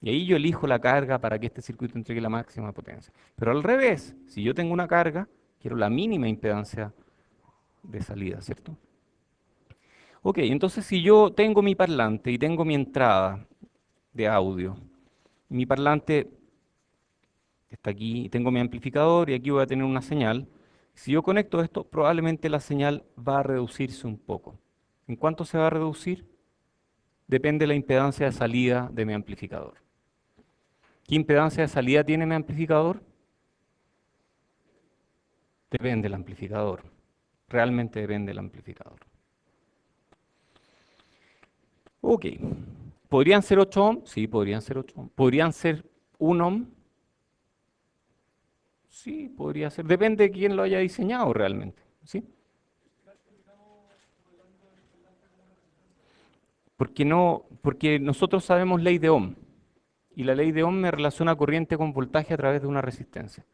Y ahí yo elijo la carga para que este circuito entregue la máxima potencia. Pero al revés, si yo tengo una carga, quiero la mínima impedancia de salida, ¿cierto? Ok, entonces si yo tengo mi parlante y tengo mi entrada de audio, mi parlante está aquí, y tengo mi amplificador y aquí voy a tener una señal. Si yo conecto esto, probablemente la señal va a reducirse un poco. ¿En cuánto se va a reducir? Depende de la impedancia de salida de mi amplificador. ¿Qué impedancia de salida tiene mi amplificador? Depende del amplificador. Realmente depende del amplificador. Ok. ¿Podrían ser 8 ohms? Sí, podrían ser 8 ohms. ¿Podrían ser 1 ohm? Sí, podría ser. Depende de quién lo haya diseñado realmente. ¿Sí? Porque no, porque nosotros sabemos ley de Ohm. Y la ley de Ohm me relaciona corriente con voltaje a través de una resistencia.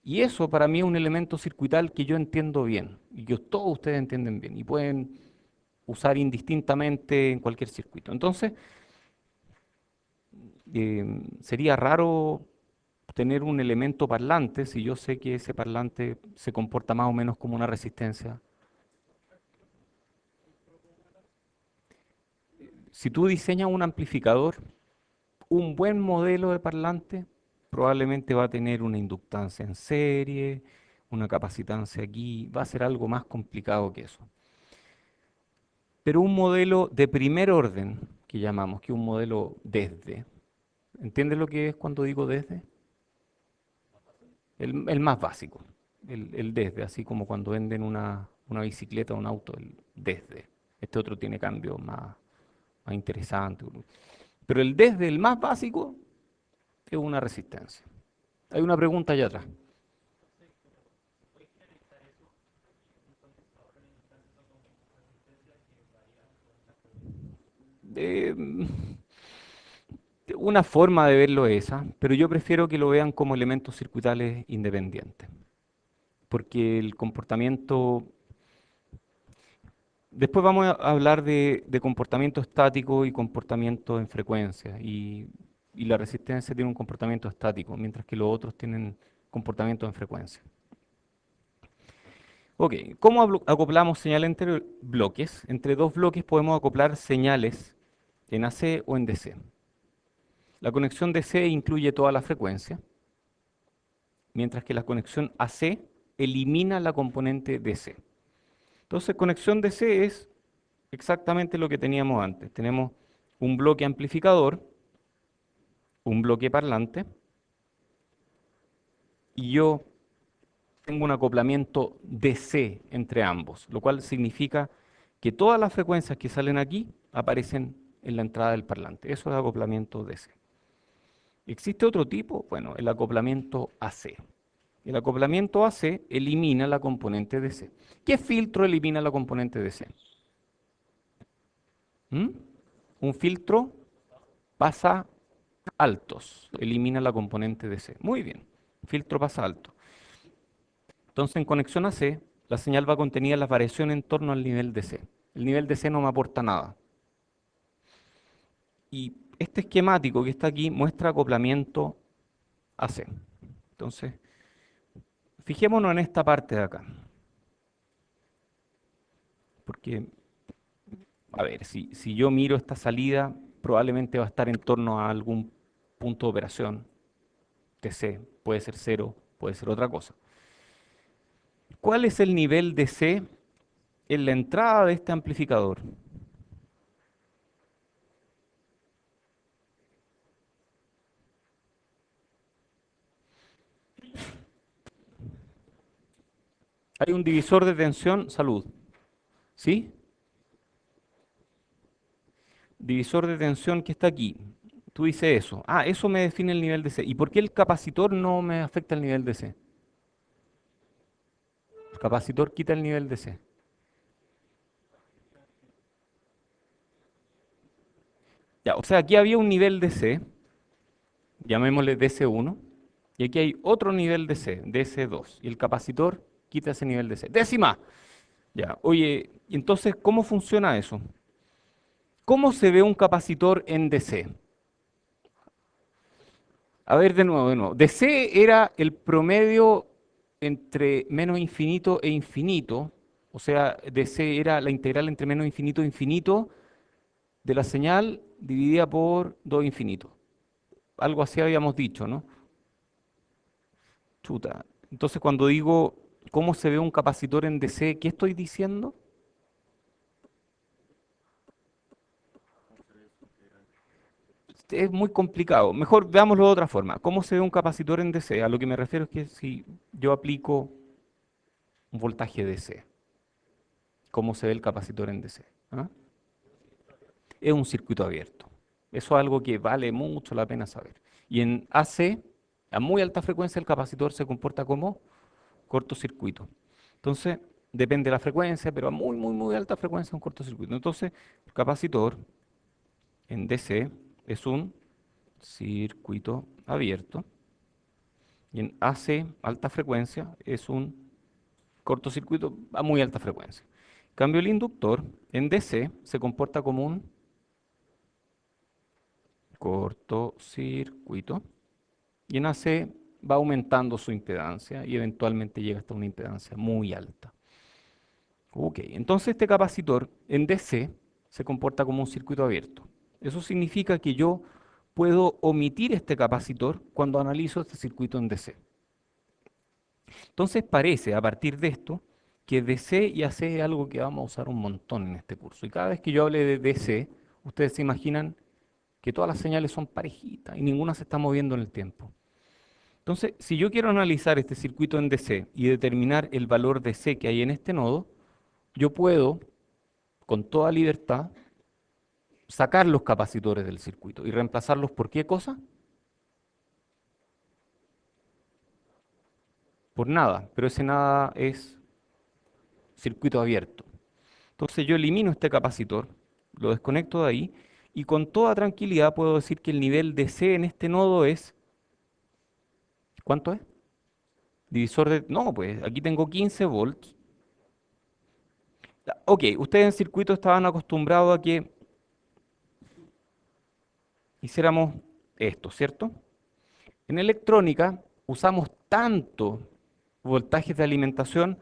Y eso para mí es un elemento circuital que yo entiendo bien y que todos ustedes entienden bien y pueden usar indistintamente en cualquier circuito. Entonces, sería raro tener un elemento parlante si yo sé que ese parlante se comporta más o menos como una resistencia. Si tú diseñas un amplificador, un buen modelo de parlante probablemente va a tener una inductancia en serie, una capacitancia aquí, va a ser algo más complicado que eso. Pero un modelo de primer orden, que llamamos, que es un modelo desde, ¿entiendes lo que es cuando digo desde? El más básico, el desde, así como cuando venden una bicicleta o un auto, el desde. Este otro tiene cambios más interesantes. Pero el desde, el más básico, es una resistencia. Hay una pregunta allá atrás. Eh, una forma de verlo es esa, pero yo prefiero que lo vean como elementos circuitales independientes, porque el comportamiento. Después vamos a hablar de comportamiento estático y comportamiento en frecuencia, y la resistencia tiene un comportamiento estático, mientras que los otros tienen comportamiento en frecuencia. Ok, ¿cómo acoplamos señal entre bloques? Entre dos bloques podemos acoplar señales en AC o en DC. La conexión DC incluye toda la frecuencia, mientras que la conexión AC elimina la componente DC. Entonces, conexión DC es exactamente lo que teníamos antes. Tenemos un bloque amplificador, un bloque parlante, y yo tengo un acoplamiento DC entre ambos, lo cual significa que todas las frecuencias que salen aquí aparecen en la entrada del parlante. Eso es acoplamiento DC. ¿Existe otro tipo? Bueno, el acoplamiento AC. El acoplamiento AC elimina la componente DC. ¿Qué filtro elimina la componente DC? ¿Mm? Un filtro pasa altos, elimina la componente DC. Muy bien, filtro pasa alto. Entonces, en conexión AC, la señal va contenida en las variaciones en torno al nivel DC. El nivel DC no me aporta nada. Y este esquemático que está aquí muestra acoplamiento AC. Entonces, fijémonos en esta parte de acá. Porque, a ver, si yo miro esta salida, probablemente va a estar en torno a algún punto de operación. DC, puede ser cero, puede ser otra cosa. ¿Cuál es el nivel DC en la entrada de este amplificador? Hay un divisor de tensión, salud. ¿Sí? Divisor de tensión que está aquí. Tú dices eso. Ah, eso me define el nivel DC. ¿Y por qué el capacitor no me afecta el nivel DC? El capacitor quita el nivel DC. Ya, o sea, aquí había un nivel DC, llamémosle DC1, y aquí hay otro nivel DC, DC2, y el capacitor quita ese nivel DC. Décima. Ya, oye, entonces, ¿cómo funciona eso? ¿Cómo se ve un capacitor en DC? A ver, de nuevo, de nuevo. DC era el promedio entre menos infinito e infinito, o sea, DC era la integral entre menos infinito e infinito de la señal dividida por 2 infinito. Algo así habíamos dicho, ¿no? Chuta. Entonces, cuando digo cómo se ve un capacitor en DC, ¿qué estoy diciendo? Es muy complicado. Mejor veámoslo de otra forma. ¿Cómo se ve un capacitor en DC? A lo que me refiero es que si yo aplico un voltaje DC, ¿cómo se ve el capacitor en DC? ¿Ah? Es un circuito abierto. Eso es algo que vale mucho la pena saber. Y en AC, a muy alta frecuencia, el capacitor se comporta como cortocircuito. Entonces, depende de la frecuencia, pero a muy, muy, muy alta frecuencia es un cortocircuito. Entonces, el capacitor en DC es un circuito abierto y en AC, alta frecuencia, es un cortocircuito a muy alta frecuencia. En cambio, el inductor en DC se comporta como un cortocircuito y en AC va aumentando su impedancia y eventualmente llega hasta una impedancia muy alta. Ok, entonces este capacitor en DC se comporta como un circuito abierto. Eso significa que yo puedo omitir este capacitor cuando analizo este circuito en DC. Entonces parece, a partir de esto, que DC y AC es algo que vamos a usar un montón en este curso. Y cada vez que yo hable de DC, ustedes se imaginan que todas las señales son parejitas y ninguna se está moviendo en el tiempo. Entonces, si yo quiero analizar este circuito en DC y determinar el valor DC que hay en este nodo, yo puedo, con toda libertad, sacar los capacitores del circuito y reemplazarlos por ¿qué cosa? Por nada, pero ese nada es circuito abierto. Entonces yo elimino este capacitor, lo desconecto de ahí y con toda tranquilidad puedo decir que el nivel de C en este nodo es, ¿cuánto es? Divisor de, no, pues aquí tengo 15 volts. Ok, ustedes en circuito estaban acostumbrados a que hiciéramos esto, ¿cierto? En electrónica usamos tanto voltajes de alimentación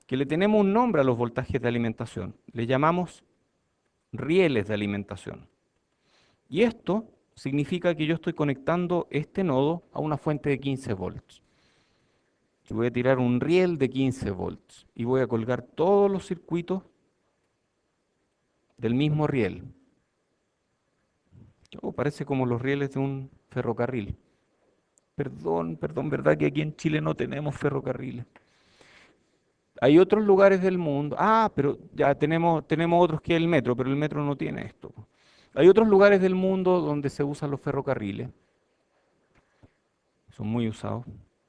que le tenemos un nombre a los voltajes de alimentación. Le llamamos rieles de alimentación. Y esto significa que yo estoy conectando este nodo a una fuente de 15 volts. Y voy a tirar un riel de 15 volts y voy a colgar todos los circuitos del mismo riel. Oh, parece como los rieles de un ferrocarril. Perdón, ¿verdad que aquí en Chile no tenemos ferrocarriles? Hay otros lugares del mundo. Ah, pero ya tenemos otros que el metro, pero el metro no tiene esto. Hay otros lugares del mundo donde se usan los ferrocarriles. Son muy usados.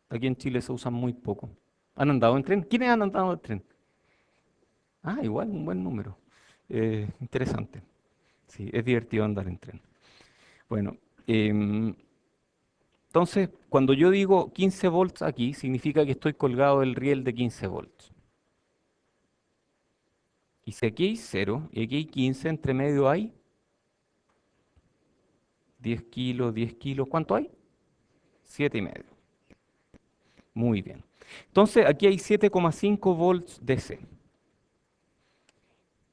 Aquí en Chile se usan muy poco. ¿Han andado en tren? ¿Quiénes han andado en tren? Ah, igual, un buen número. Interesante. Sí, es divertido andar en tren. Bueno, em, entonces, cuando yo digo 15 volts aquí, significa que estoy colgado del riel de 15 volts. Y si aquí hay 0 y aquí hay 15, entre medio hay 10 kilos, 10 kilos. ¿Cuánto hay? 7,5. Muy bien. Entonces, aquí hay 7,5 volts DC.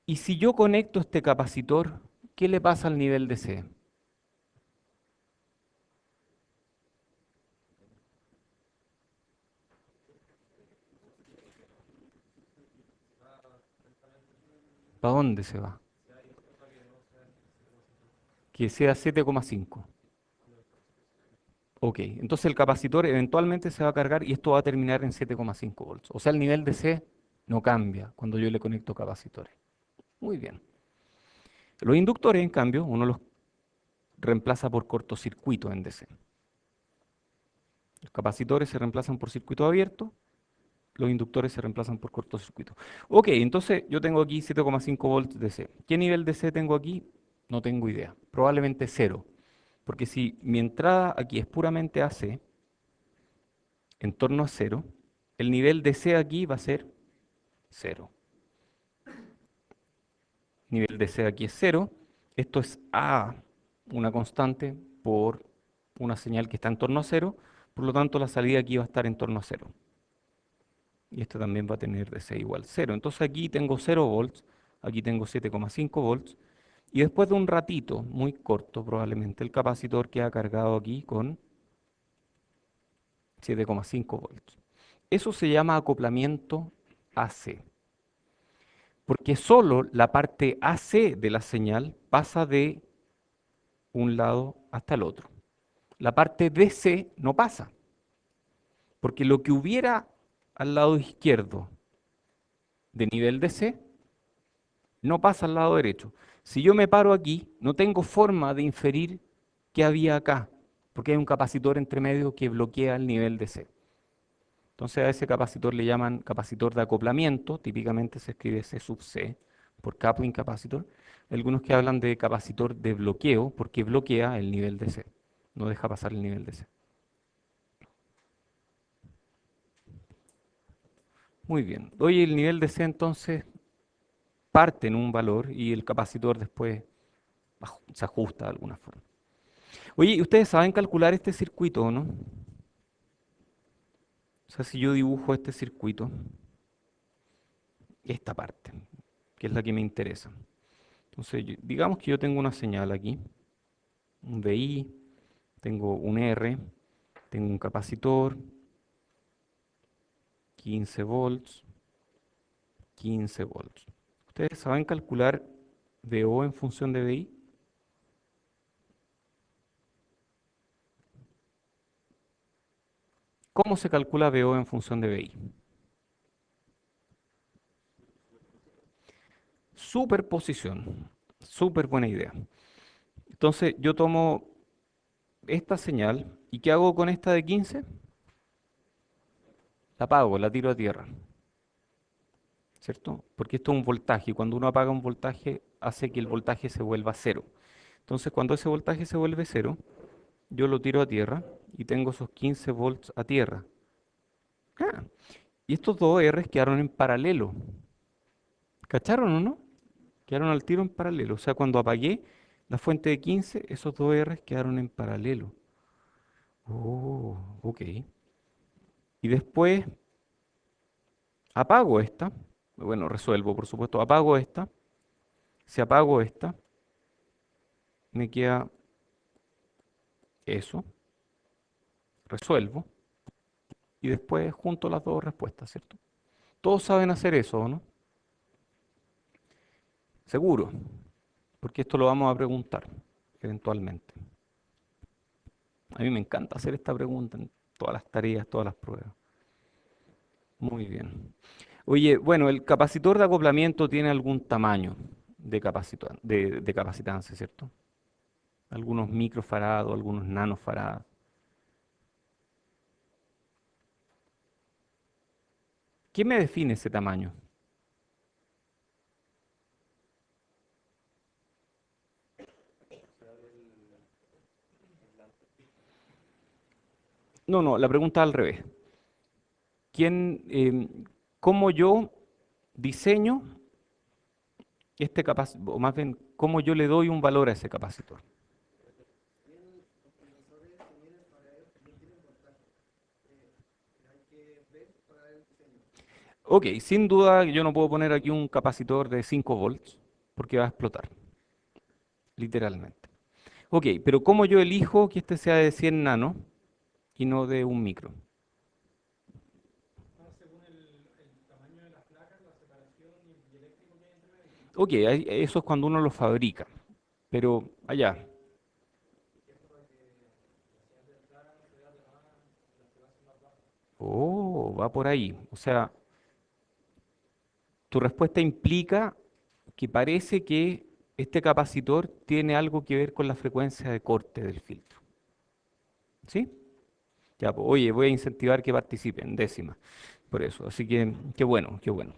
Y si yo conecto este capacitor, ¿qué le pasa al nivel DC? ¿Para dónde se va? Que sea 7,5. Ok, entonces el capacitor eventualmente se va a cargar y esto va a terminar en 7,5 volts. O sea, el nivel DC no cambia cuando yo le conecto capacitores. Muy bien. Los inductores, en cambio, uno los reemplaza por cortocircuito en DC. Los capacitores se reemplazan por circuito abierto, los inductores se reemplazan por cortocircuito. Ok, entonces yo tengo aquí 7,5 volts DC. ¿Qué nivel DC tengo aquí? No tengo idea. Probablemente cero. Porque si mi entrada aquí es puramente AC, en torno a cero, el nivel DC aquí va a ser cero. Nivel DC aquí es cero. Esto es A, una constante, por una señal que está en torno a cero. Por lo tanto, la salida aquí va a estar en torno a cero. Y esto también va a tener DC igual cero. Entonces aquí tengo 0 volts, aquí tengo 7,5 volts. Y después de un ratito, muy corto probablemente, el capacitor queda cargado aquí con 7,5 volts. Eso se llama acoplamiento AC. Porque solo la parte AC de la señal pasa de un lado hasta el otro. La parte DC no pasa, porque lo que hubiera al lado izquierdo de nivel DC no pasa al lado derecho. Si yo me paro aquí, no tengo forma de inferir qué había acá, porque hay un capacitor entre medio que bloquea el nivel DC. Entonces a ese capacitor le llaman capacitor de acoplamiento, típicamente se escribe C sub C por coupling capacitor. Hay algunos que hablan de capacitor de bloqueo porque bloquea el nivel DC, no deja pasar el nivel DC. Muy bien. Oye, el nivel DC entonces parte en un valor y el capacitor después se ajusta de alguna forma. Oye, ¿y ustedes saben calcular este circuito o no? O sea, si yo dibujo este circuito, esta parte, que es la que me interesa. Entonces, digamos que yo tengo una señal aquí, un VI, tengo un R, tengo un capacitor, 15 volts, 15 volts. ¿Ustedes saben calcular VO en función de VI? ¿Cómo se calcula VO en función de VI? Superposición. Súper buena idea. Entonces, yo tomo esta señal y ¿qué hago con esta de 15? La apago, la tiro a tierra, ¿cierto? Porque esto es un voltaje y cuando uno apaga un voltaje hace que el voltaje se vuelva cero. Entonces, cuando ese voltaje se vuelve cero, yo lo tiro a tierra y tengo esos 15 volts a tierra. Ah, y estos dos R's quedaron en paralelo. ¿Cacharon o no? Quedaron al tiro en paralelo. O sea, cuando apagué la fuente de 15, esos dos R's quedaron en paralelo. Oh, ok. Y después apago esta. Bueno, resuelvo, por supuesto. Apago esta. Si apago esta, me queda Eso, resuelvo y después junto las dos respuestas, ¿cierto? Todos saben hacer eso, ¿o no? Seguro, porque esto lo vamos a preguntar eventualmente. A mí me encanta hacer esta pregunta en todas las tareas, todas las pruebas. Muy bien. Oye, bueno, el capacitor de acoplamiento tiene algún tamaño de capacitancia, ¿cierto? Algunos microfarados, algunos nanofarados. ¿Qué me define ese tamaño? No, no, la pregunta es al revés. ¿Cómo yo diseño este capacitor, o más bien, cómo yo le doy un valor a ese capacitor? Ok, sin duda yo no puedo poner aquí un capacitor de 5 volts porque va a explotar, literalmente. Ok, pero ¿cómo yo elijo que este sea de 100 nano y no de un micro? Ok, eso es cuando uno lo fabrica, pero allá. Oh, va por ahí. O sea, tu respuesta implica que parece que este capacitor tiene algo que ver con la frecuencia de corte del filtro. ¿Sí? Ya, pues, oye, voy a incentivar que participen, décima, por eso. Así que, qué bueno, qué bueno.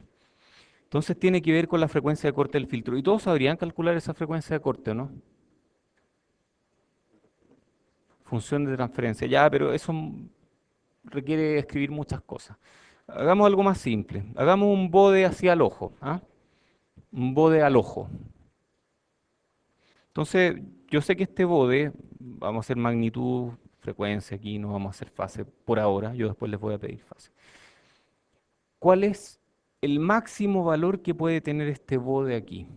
Entonces tiene que ver con la frecuencia de corte del filtro. Y todos sabrían calcular esa frecuencia de corte, ¿no? Función de transferencia. Ya, pero eso requiere escribir muchas cosas. Hagamos algo más simple. Hagamos un bode hacia el ojo, ¿ah? Un bode al ojo. Entonces, yo sé que este bode, vamos a hacer magnitud, frecuencia aquí, no vamos a hacer fase por ahora, yo después les voy a pedir fase. ¿Cuál es el máximo valor que puede tener este bode aquí?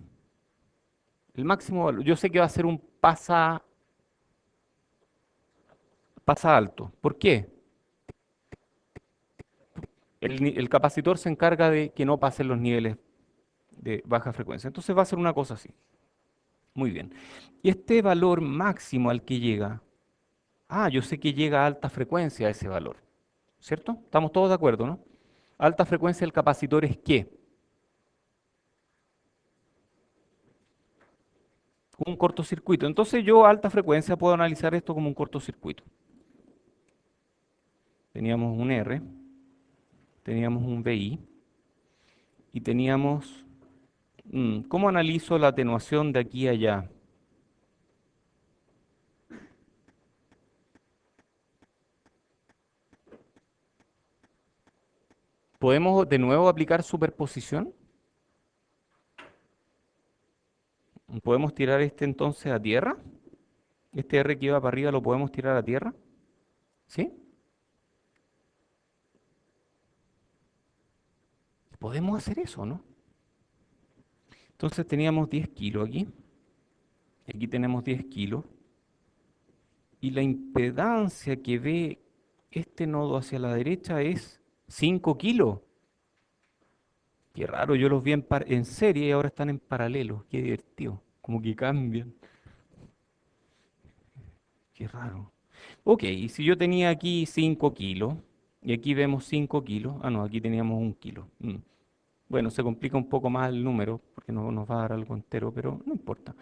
El máximo valor, yo sé que va a ser un pasa alto. ¿Por qué? El capacitor se encarga de que no pasen los niveles de baja frecuencia. Entonces va a ser una cosa así. Muy bien. Y este valor máximo al que llega, yo sé que llega a alta frecuencia ese valor, ¿cierto? ¿Estamos todos de acuerdo, no? Alta frecuencia del capacitor es ¿qué? Un cortocircuito. Entonces yo a alta frecuencia puedo analizar esto como un cortocircuito. Teníamos un R, teníamos un VI y teníamos... ¿cómo analizo la atenuación de aquí a allá? ¿Podemos de nuevo aplicar superposición? ¿Podemos tirar este entonces a tierra? ¿Este R que iba para arriba lo podemos tirar a tierra? ¿Sí? Podemos hacer eso, ¿no? Entonces teníamos 10 kilos aquí, y aquí tenemos 10 kilos, y la impedancia que ve este nodo hacia la derecha es 5 kilos. Qué raro, yo los vi en serie y ahora están en paralelo. Qué divertido, como que cambian. Qué raro. Ok, y si yo tenía aquí 5 kilos, y aquí vemos 5 kilos, no, aquí teníamos 1 kilo. Bueno, se complica un poco más el número, porque no nos va a dar algo entero, pero no importa.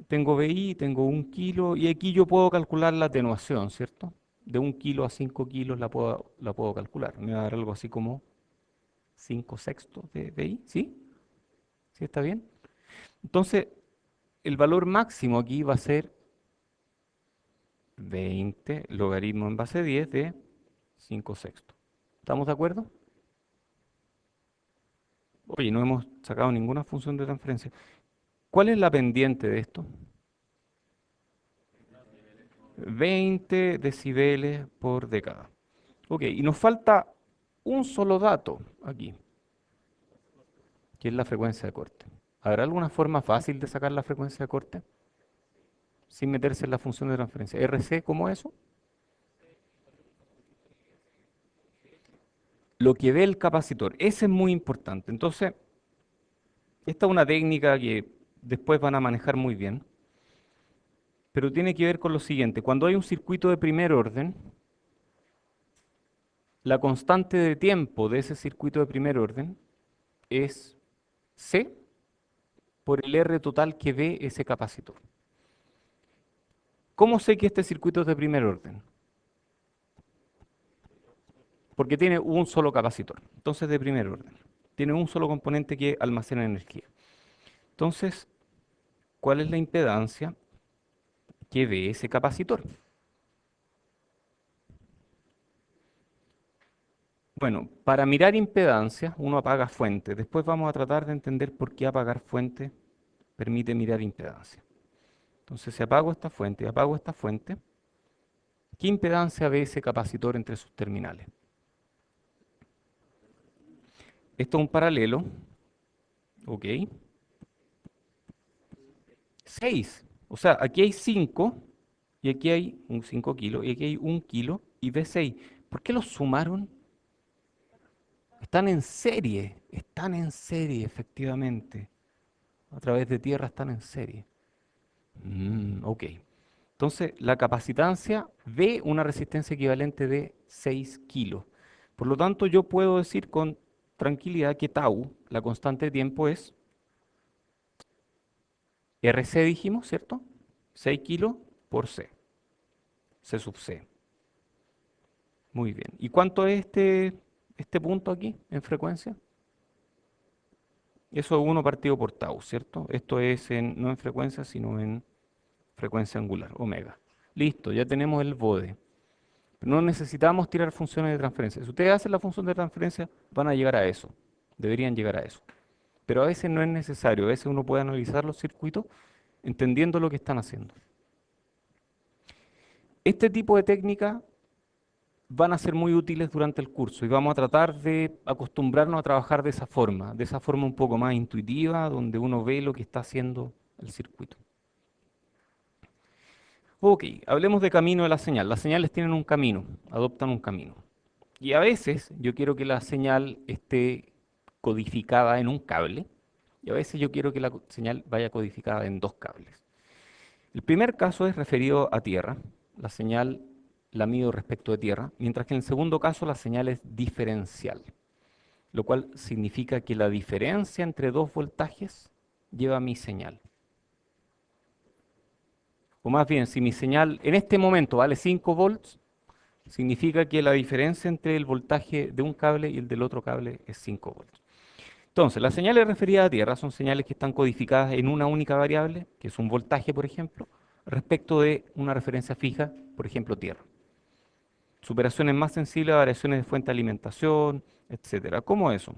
Tengo BI, tengo 1 kilo, y aquí yo puedo calcular la atenuación, ¿cierto? De 1 kilo a 5 kilos la puedo calcular. Me va a dar algo así como 5 sextos de BI, ¿sí? ¿Sí está bien? Entonces, el valor máximo aquí va a ser 20 logaritmo en base 10 de 5 sextos. ¿Estamos de acuerdo? Oye, no hemos sacado ninguna función de transferencia. ¿Cuál es la pendiente de esto? 20 decibeles por década. Ok, y nos falta un solo dato aquí, que es la frecuencia de corte. ¿Habrá alguna forma fácil de sacar la frecuencia de corte? sin meterse en la función de transferencia. RC, ¿cómo eso? Lo que ve el capacitor. Ese es muy importante. Entonces, esta es una técnica que después van a manejar muy bien, pero tiene que ver con lo siguiente. Cuando hay un circuito de primer orden, la constante de tiempo de ese circuito de primer orden es C por el R total que ve ese capacitor. ¿Cómo sé que este circuito es de primer orden? Porque tiene un solo capacitor. Entonces, de primer orden. Tiene un solo componente que almacena energía. Entonces, ¿cuál es la impedancia que ve ese capacitor? Bueno, para mirar impedancia, uno apaga fuente. Después vamos a tratar de entender por qué apagar fuente permite mirar impedancia. Entonces, si apago esta fuente y apago esta fuente, ¿qué impedancia ve ese capacitor entre sus terminales? Esto es un paralelo, ¿ok? 6. O sea, aquí hay 5 y aquí hay un 5 kilos y aquí hay 1 kilo y ve 6. ¿Por qué los sumaron? Están en serie, efectivamente. A través de tierra están en serie. Ok. Entonces, la capacitancia ve una resistencia equivalente de 6 kilos. Por lo tanto, yo puedo decir con tranquilidad que tau, la constante de tiempo, es RC, dijimos, ¿cierto? 6 kilos por C sub C. Muy bien. ¿Y cuánto es este punto aquí en frecuencia? Eso es 1 partido por tau, ¿cierto? Esto es no en frecuencia, sino en frecuencia angular, omega. Listo, ya tenemos el bode. No necesitamos tirar funciones de transferencia. Si ustedes hacen la función de transferencia, van a llegar a eso. Deberían llegar a eso. Pero a veces no es necesario. A veces uno puede analizar los circuitos entendiendo lo que están haciendo. Este tipo de técnicas van a ser muy útiles durante el curso y vamos a tratar de acostumbrarnos a trabajar de esa forma un poco más intuitiva, donde uno ve lo que está haciendo el circuito. Ok, hablemos de camino de la señal. Las señales tienen un camino, adoptan un camino. Y a veces yo quiero que la señal esté codificada en un cable y a veces yo quiero que la señal vaya codificada en dos cables. El primer caso es referido a tierra. La señal la mido respecto de tierra, mientras que en el segundo caso la señal es diferencial, lo cual significa que la diferencia entre dos voltajes lleva mi señal. O más bien, si mi señal en este momento vale 5 volts, significa que la diferencia entre el voltaje de un cable y el del otro cable es 5 volts. Entonces, las señales referidas a tierra son señales que están codificadas en una única variable, que es un voltaje, por ejemplo, respecto de una referencia fija, por ejemplo, tierra. Superaciones más sensibles a variaciones de fuente de alimentación, etcétera. ¿Cómo eso?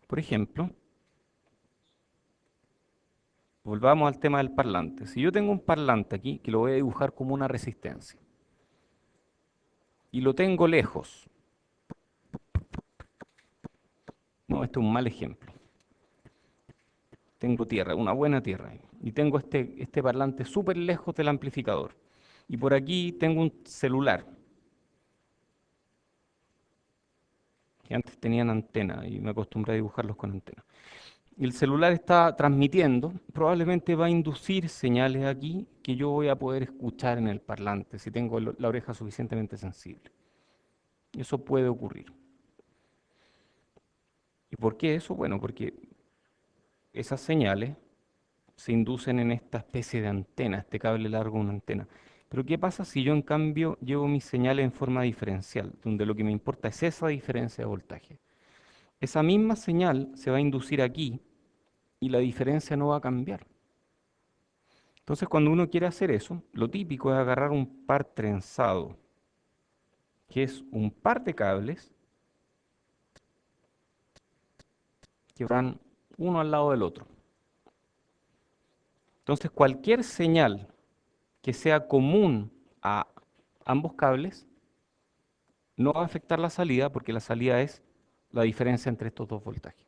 Por ejemplo, volvamos al tema del parlante. Si yo tengo un parlante aquí, que lo voy a dibujar como una resistencia, y lo tengo lejos, no, este es un mal ejemplo. Tengo tierra, una buena tierra, y tengo este parlante súper lejos del amplificador. Y por aquí tengo un celular, que antes tenían antena, y me acostumbré a dibujarlos con antena. Y el celular está transmitiendo, probablemente va a inducir señales aquí que yo voy a poder escuchar en el parlante, si tengo la oreja suficientemente sensible. Eso puede ocurrir. ¿Y por qué eso? Bueno, porque esas señales se inducen en esta especie de antena, este cable largo, una antena. Pero ¿qué pasa si yo en cambio llevo mis señales en forma diferencial, donde lo que me importa es esa diferencia de voltaje? Esa misma señal se va a inducir aquí y la diferencia no va a cambiar. Entonces, cuando uno quiere hacer eso, lo típico es agarrar un par trenzado, que es un par de cables que van uno al lado del otro. Entonces, cualquier señal que sea común a ambos cables no va a afectar la salida porque la salida es la diferencia entre estos dos voltajes.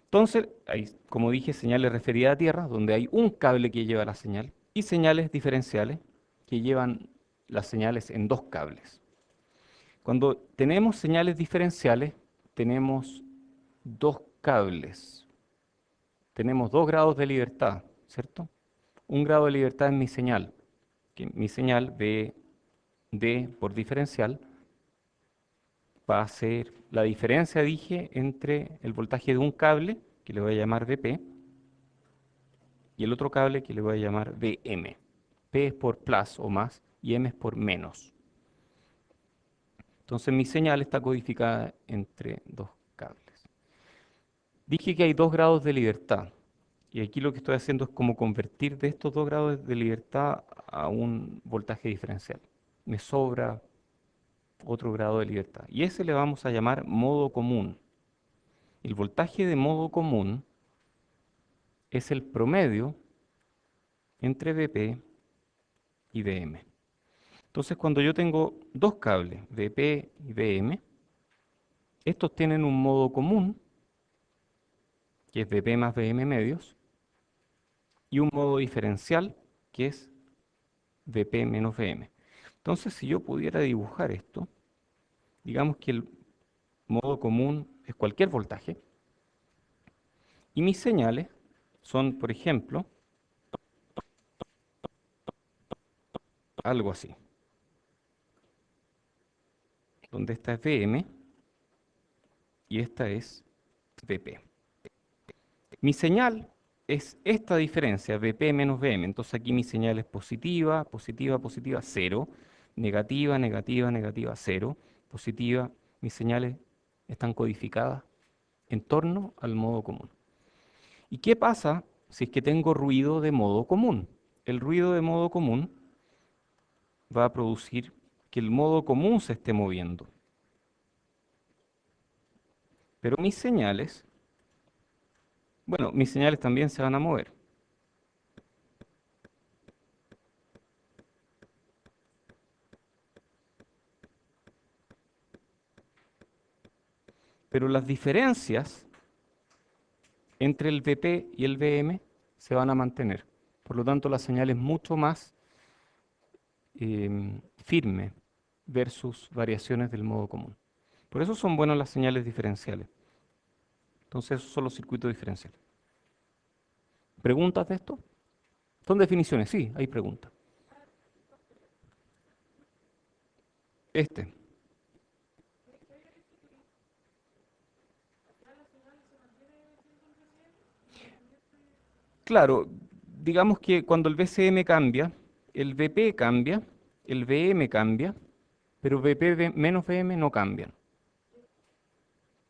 Entonces, hay, como dije, señales referidas a tierra, donde hay un cable que lleva la señal, y señales diferenciales que llevan las señales en dos cables. Cuando tenemos señales diferenciales, tenemos dos cables, tenemos 2 grados de libertad, ¿cierto? Un grado de libertad en mi señal, que mi señal D por diferencial va a ser la diferencia, dije, entre el voltaje de un cable, que le voy a llamar Dp, y el otro cable que le voy a llamar Dm. P es por plus o más y M es por menos. Entonces mi señal está codificada entre dos cables. Dije que hay 2 grados de libertad. Y aquí lo que estoy haciendo es como convertir de estos 2 grados de libertad a un voltaje diferencial. Me sobra otro grado de libertad. Y ese le vamos a llamar modo común. El voltaje de modo común es el promedio entre Vp y Vm. Entonces, cuando yo tengo dos cables, Vp y Vm, estos tienen un modo común, que es Vp más Vm medios, y un modo diferencial, que es Vp menos Vm. Entonces, si yo pudiera dibujar esto, digamos que el modo común es cualquier voltaje, y mis señales son, por ejemplo, algo así, donde esta es Vm y esta es Vp. Mi señal es esta diferencia, Vp menos Vm. Entonces aquí mi señal es positiva, positiva, positiva, 0, negativa, negativa, negativa, 0, positiva. Mis señales están codificadas en torno al modo común. ¿Y qué pasa si es que tengo ruido de modo común? El ruido de modo común va a producir que el modo común se esté moviendo. Pero mis señales, bueno, mis señales también se van a mover. Pero las diferencias entre el Vp y el Vm se van a mantener. Por lo tanto, la señal es mucho más firme versus variaciones del modo común. Por eso son buenas las señales diferenciales. Entonces, esos son los circuitos diferenciales. ¿Preguntas de esto? ¿Son definiciones? Sí, hay preguntas. Este. Claro, digamos que cuando el VCM cambia, el VP cambia, el VM cambia, pero menos VM no cambian.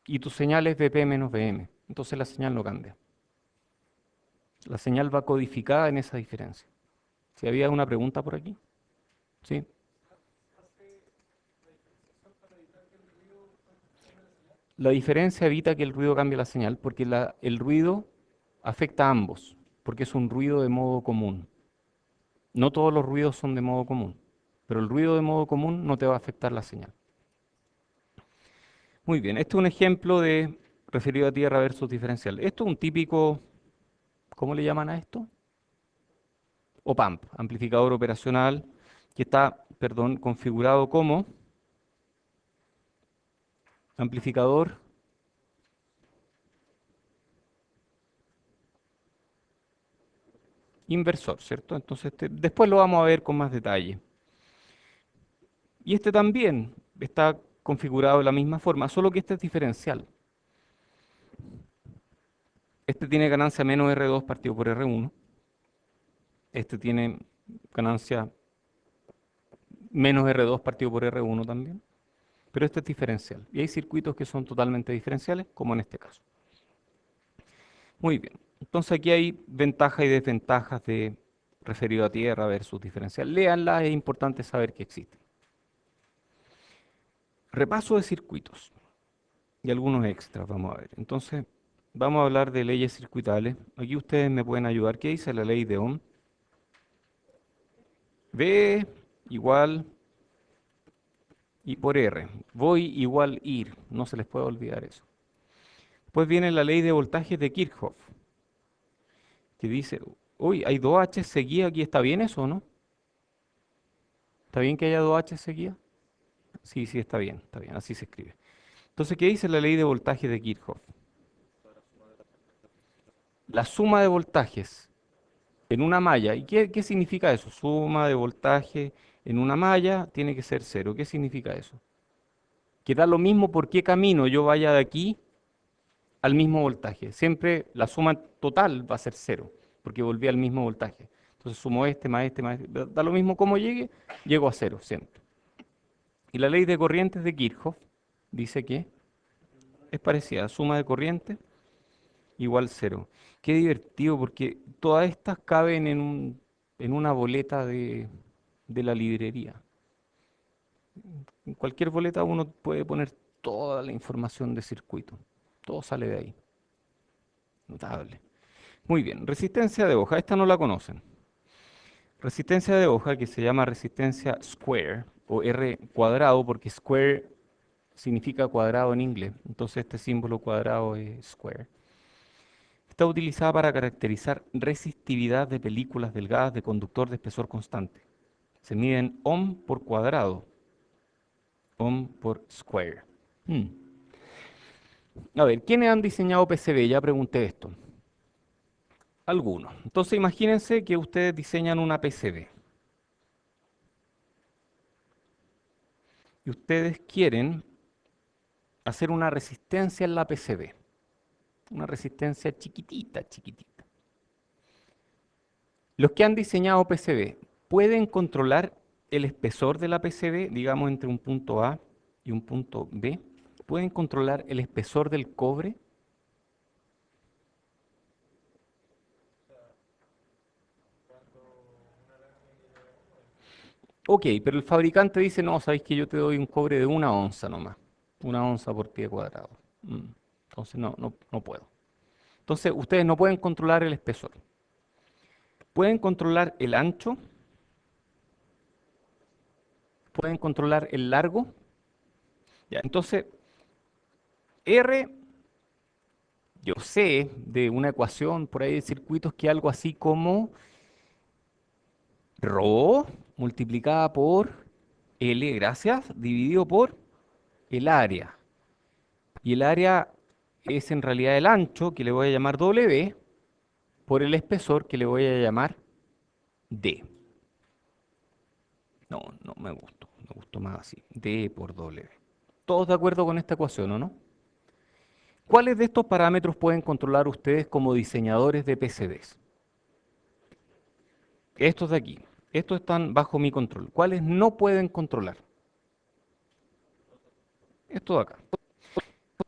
Y tu señal es VP menos VM. Entonces la señal no cambia. La señal va codificada en esa diferencia. Si había una pregunta por aquí. ¿Sí? La diferencia evita que el ruido cambie la señal porque el ruido afecta a ambos, porque es un ruido de modo común. No todos los ruidos son de modo común, pero el ruido de modo común no te va a afectar la señal. Muy bien, este es un ejemplo de referido a tierra versus diferencial. Esto es un típico, ¿cómo le llaman a esto? OPAMP, amplificador operacional, que está, perdón, configurado como amplificador inversor, ¿cierto? Entonces, después lo vamos a ver con más detalle. Y este también está configurado de la misma forma, solo que este es diferencial. Este tiene ganancia menos R2 partido por R1. Este tiene ganancia menos R2 partido por R1 también. Pero este es diferencial. Y hay circuitos que son totalmente diferenciales, como en este caso. Muy bien. Entonces aquí hay ventajas y desventajas de referido a tierra versus diferencial. Léanlas, es importante saber que existen. Repaso de circuitos y algunos extras, vamos a ver. Entonces, vamos a hablar de leyes circuitales. Aquí ustedes me pueden ayudar. ¿Qué dice la ley de Ohm? V igual I por R. Voy igual ir. No se les puede olvidar eso. Después viene la ley de voltajes de Kirchhoff, que dice, uy, hay dos H seguidas aquí, ¿está bien eso o no? ¿Está bien que haya dos H seguidas? Sí, sí, está bien, así se escribe. Entonces, ¿qué dice la ley de voltaje de Kirchhoff? La suma de voltajes en una malla. ¿Y qué significa eso? Suma de voltaje en una malla tiene que ser cero. ¿Qué significa eso? Que da lo mismo por qué camino yo vaya de aquí al mismo voltaje. Siempre la suma total va a ser cero, porque volví al mismo voltaje. Entonces sumo este más este más este. Da lo mismo cómo llegue, llego a cero siempre. Y la ley de corrientes de Kirchhoff dice que es parecida. Suma de corriente igual cero. Qué divertido, porque todas estas caben en una boleta de la librería. En cualquier boleta uno puede poner toda la información de circuito. Todo sale de ahí. Notable. Muy bien, resistencia de hoja. Esta no la conocen. Resistencia de hoja que se llama resistencia square o R cuadrado porque square significa cuadrado en inglés. Entonces este símbolo cuadrado es square. Está utilizada para caracterizar resistividad de películas delgadas de conductor de espesor constante. Se mide en ohm por cuadrado, ohm por square. Hmm. A ver, ¿quiénes han diseñado PCB? Ya pregunté esto. Algunos. Entonces imagínense que ustedes diseñan una PCB y ustedes quieren hacer una resistencia en la PCB. Una resistencia chiquitita, chiquitita. Los que han diseñado PCB, ¿pueden controlar el espesor de la PCB, digamos entre un punto A y un punto B? ¿Pueden controlar el espesor del cobre? Ok, pero el fabricante dice, no, sabéis que yo te doy un cobre de 1 onza nomás. 1 onza por pie cuadrado. Entonces no puedo. Entonces ustedes no pueden controlar el espesor. Pueden controlar el ancho, pueden controlar el largo. Ya, entonces, R, yo sé de una ecuación por ahí de circuitos que algo así como ρ multiplicada por L, gracias, dividido por el área. Y el área es en realidad el ancho, que le voy a llamar W, por el espesor, que le voy a llamar D. No me gustó más así, D por W. ¿Todos de acuerdo con esta ecuación o no? ¿Cuáles de estos parámetros pueden controlar ustedes como diseñadores de PCBs? Estos de aquí. Estos están bajo mi control. ¿Cuáles no pueden controlar? Esto de acá.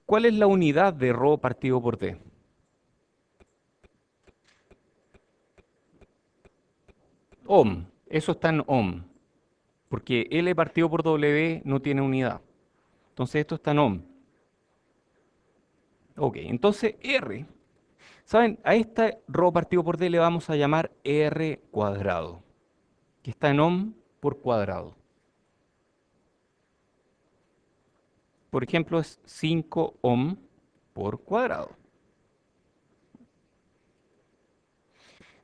¿Cuál es la unidad de ρ partido por D? Ohm. Eso está en ohm. Porque L partido por W no tiene unidad. Entonces esto está en ohm. Ok, entonces R. ¿Saben? A esta ρ partido por D le vamos a llamar R cuadrado, que está en ohm por cuadrado. Por ejemplo, es 5 ohm por cuadrado.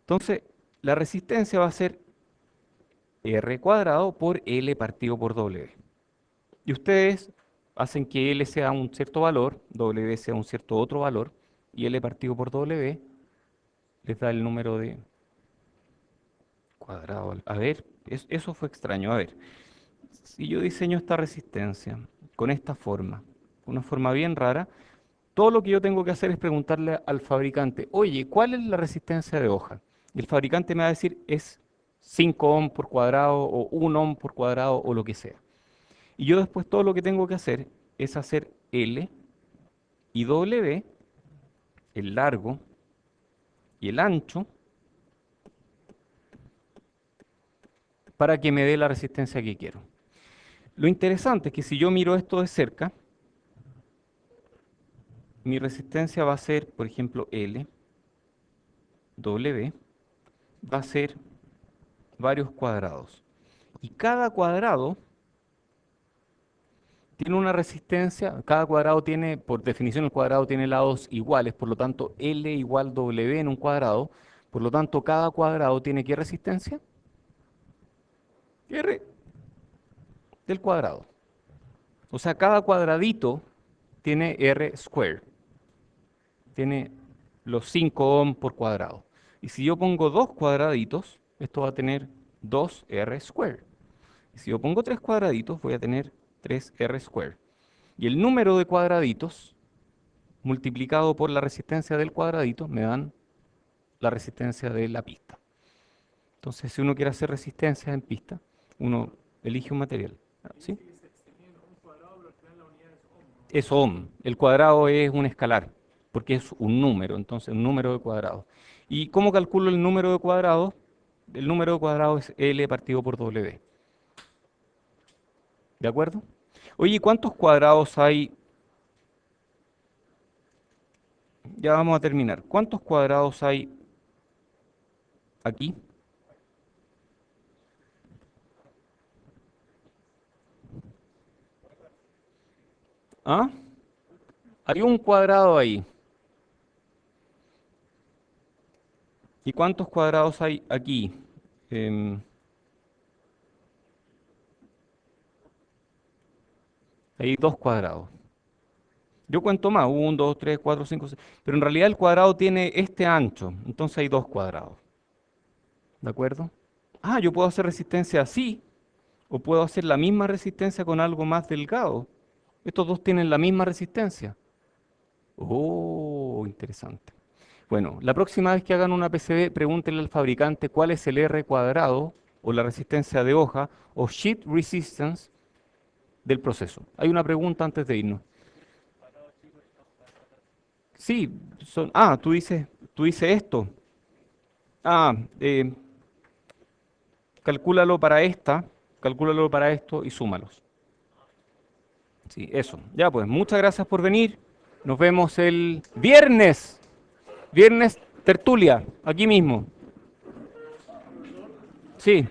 Entonces, la resistencia va a ser R cuadrado por L partido por W. Y ustedes hacen que L sea un cierto valor, W sea un cierto otro valor, y L partido por W les da el número de cuadrado. A ver, eso fue extraño. A ver, si yo diseño esta resistencia con esta forma, una forma bien rara, todo lo que yo tengo que hacer es preguntarle al fabricante, oye, ¿cuál es la resistencia de hoja? Y el fabricante me va a decir, es 5 ohm por cuadrado o 1 ohm por cuadrado o lo que sea. Y yo después todo lo que tengo que hacer es hacer L y W, el largo y el ancho, para que me dé la resistencia que quiero. Lo interesante es que si yo miro esto de cerca, mi resistencia va a ser, por ejemplo, L, W, va a ser varios cuadrados. Y cada cuadrado tiene una resistencia, cada cuadrado tiene, por definición el cuadrado tiene lados iguales, por lo tanto L igual W en un cuadrado, por lo tanto cada cuadrado tiene ¿qué resistencia? R del cuadrado. O sea, cada cuadradito tiene R square, tiene los 5 ohm por cuadrado. Y si yo pongo dos cuadraditos, esto va a tener 2R square. Y si yo pongo tres cuadraditos, voy a tener 3R square. Y el número de cuadraditos multiplicado por la resistencia del cuadradito me dan la resistencia de la pista. Entonces, si uno quiere hacer resistencia en pista, uno elige un material. ¿Sí? Es ohm. El cuadrado es un escalar, porque es un número, entonces un número de cuadrados. ¿Y cómo calculo el número de cuadrados? El número de cuadrados es L partido por W. ¿De acuerdo? Oye, ¿cuántos cuadrados hay? Ya vamos a terminar. ¿Cuántos cuadrados hay aquí? ¿Ah? Hay un cuadrado ahí. ¿Y cuántos cuadrados hay aquí? Em, hay dos cuadrados. Yo cuento más, 1, 2, 3, 4, 5, 6. Pero en realidad el cuadrado tiene este ancho, entonces hay dos cuadrados. ¿De acuerdo? Ah, yo puedo hacer resistencia así, o puedo hacer la misma resistencia con algo más delgado. Estos dos tienen la misma resistencia. Oh, interesante. Bueno, la próxima vez que hagan una PCB, pregúntenle al fabricante cuál es el R cuadrado, o la resistencia de hoja, o sheet resistance del proceso. Hay una pregunta antes de irnos. Sí, tú dices esto. Ah, calcúlalo para esta, calcúlalo para esto y súmalos. Sí, eso. Ya pues, muchas gracias por venir. Nos vemos el viernes. Viernes tertulia, aquí mismo. Sí.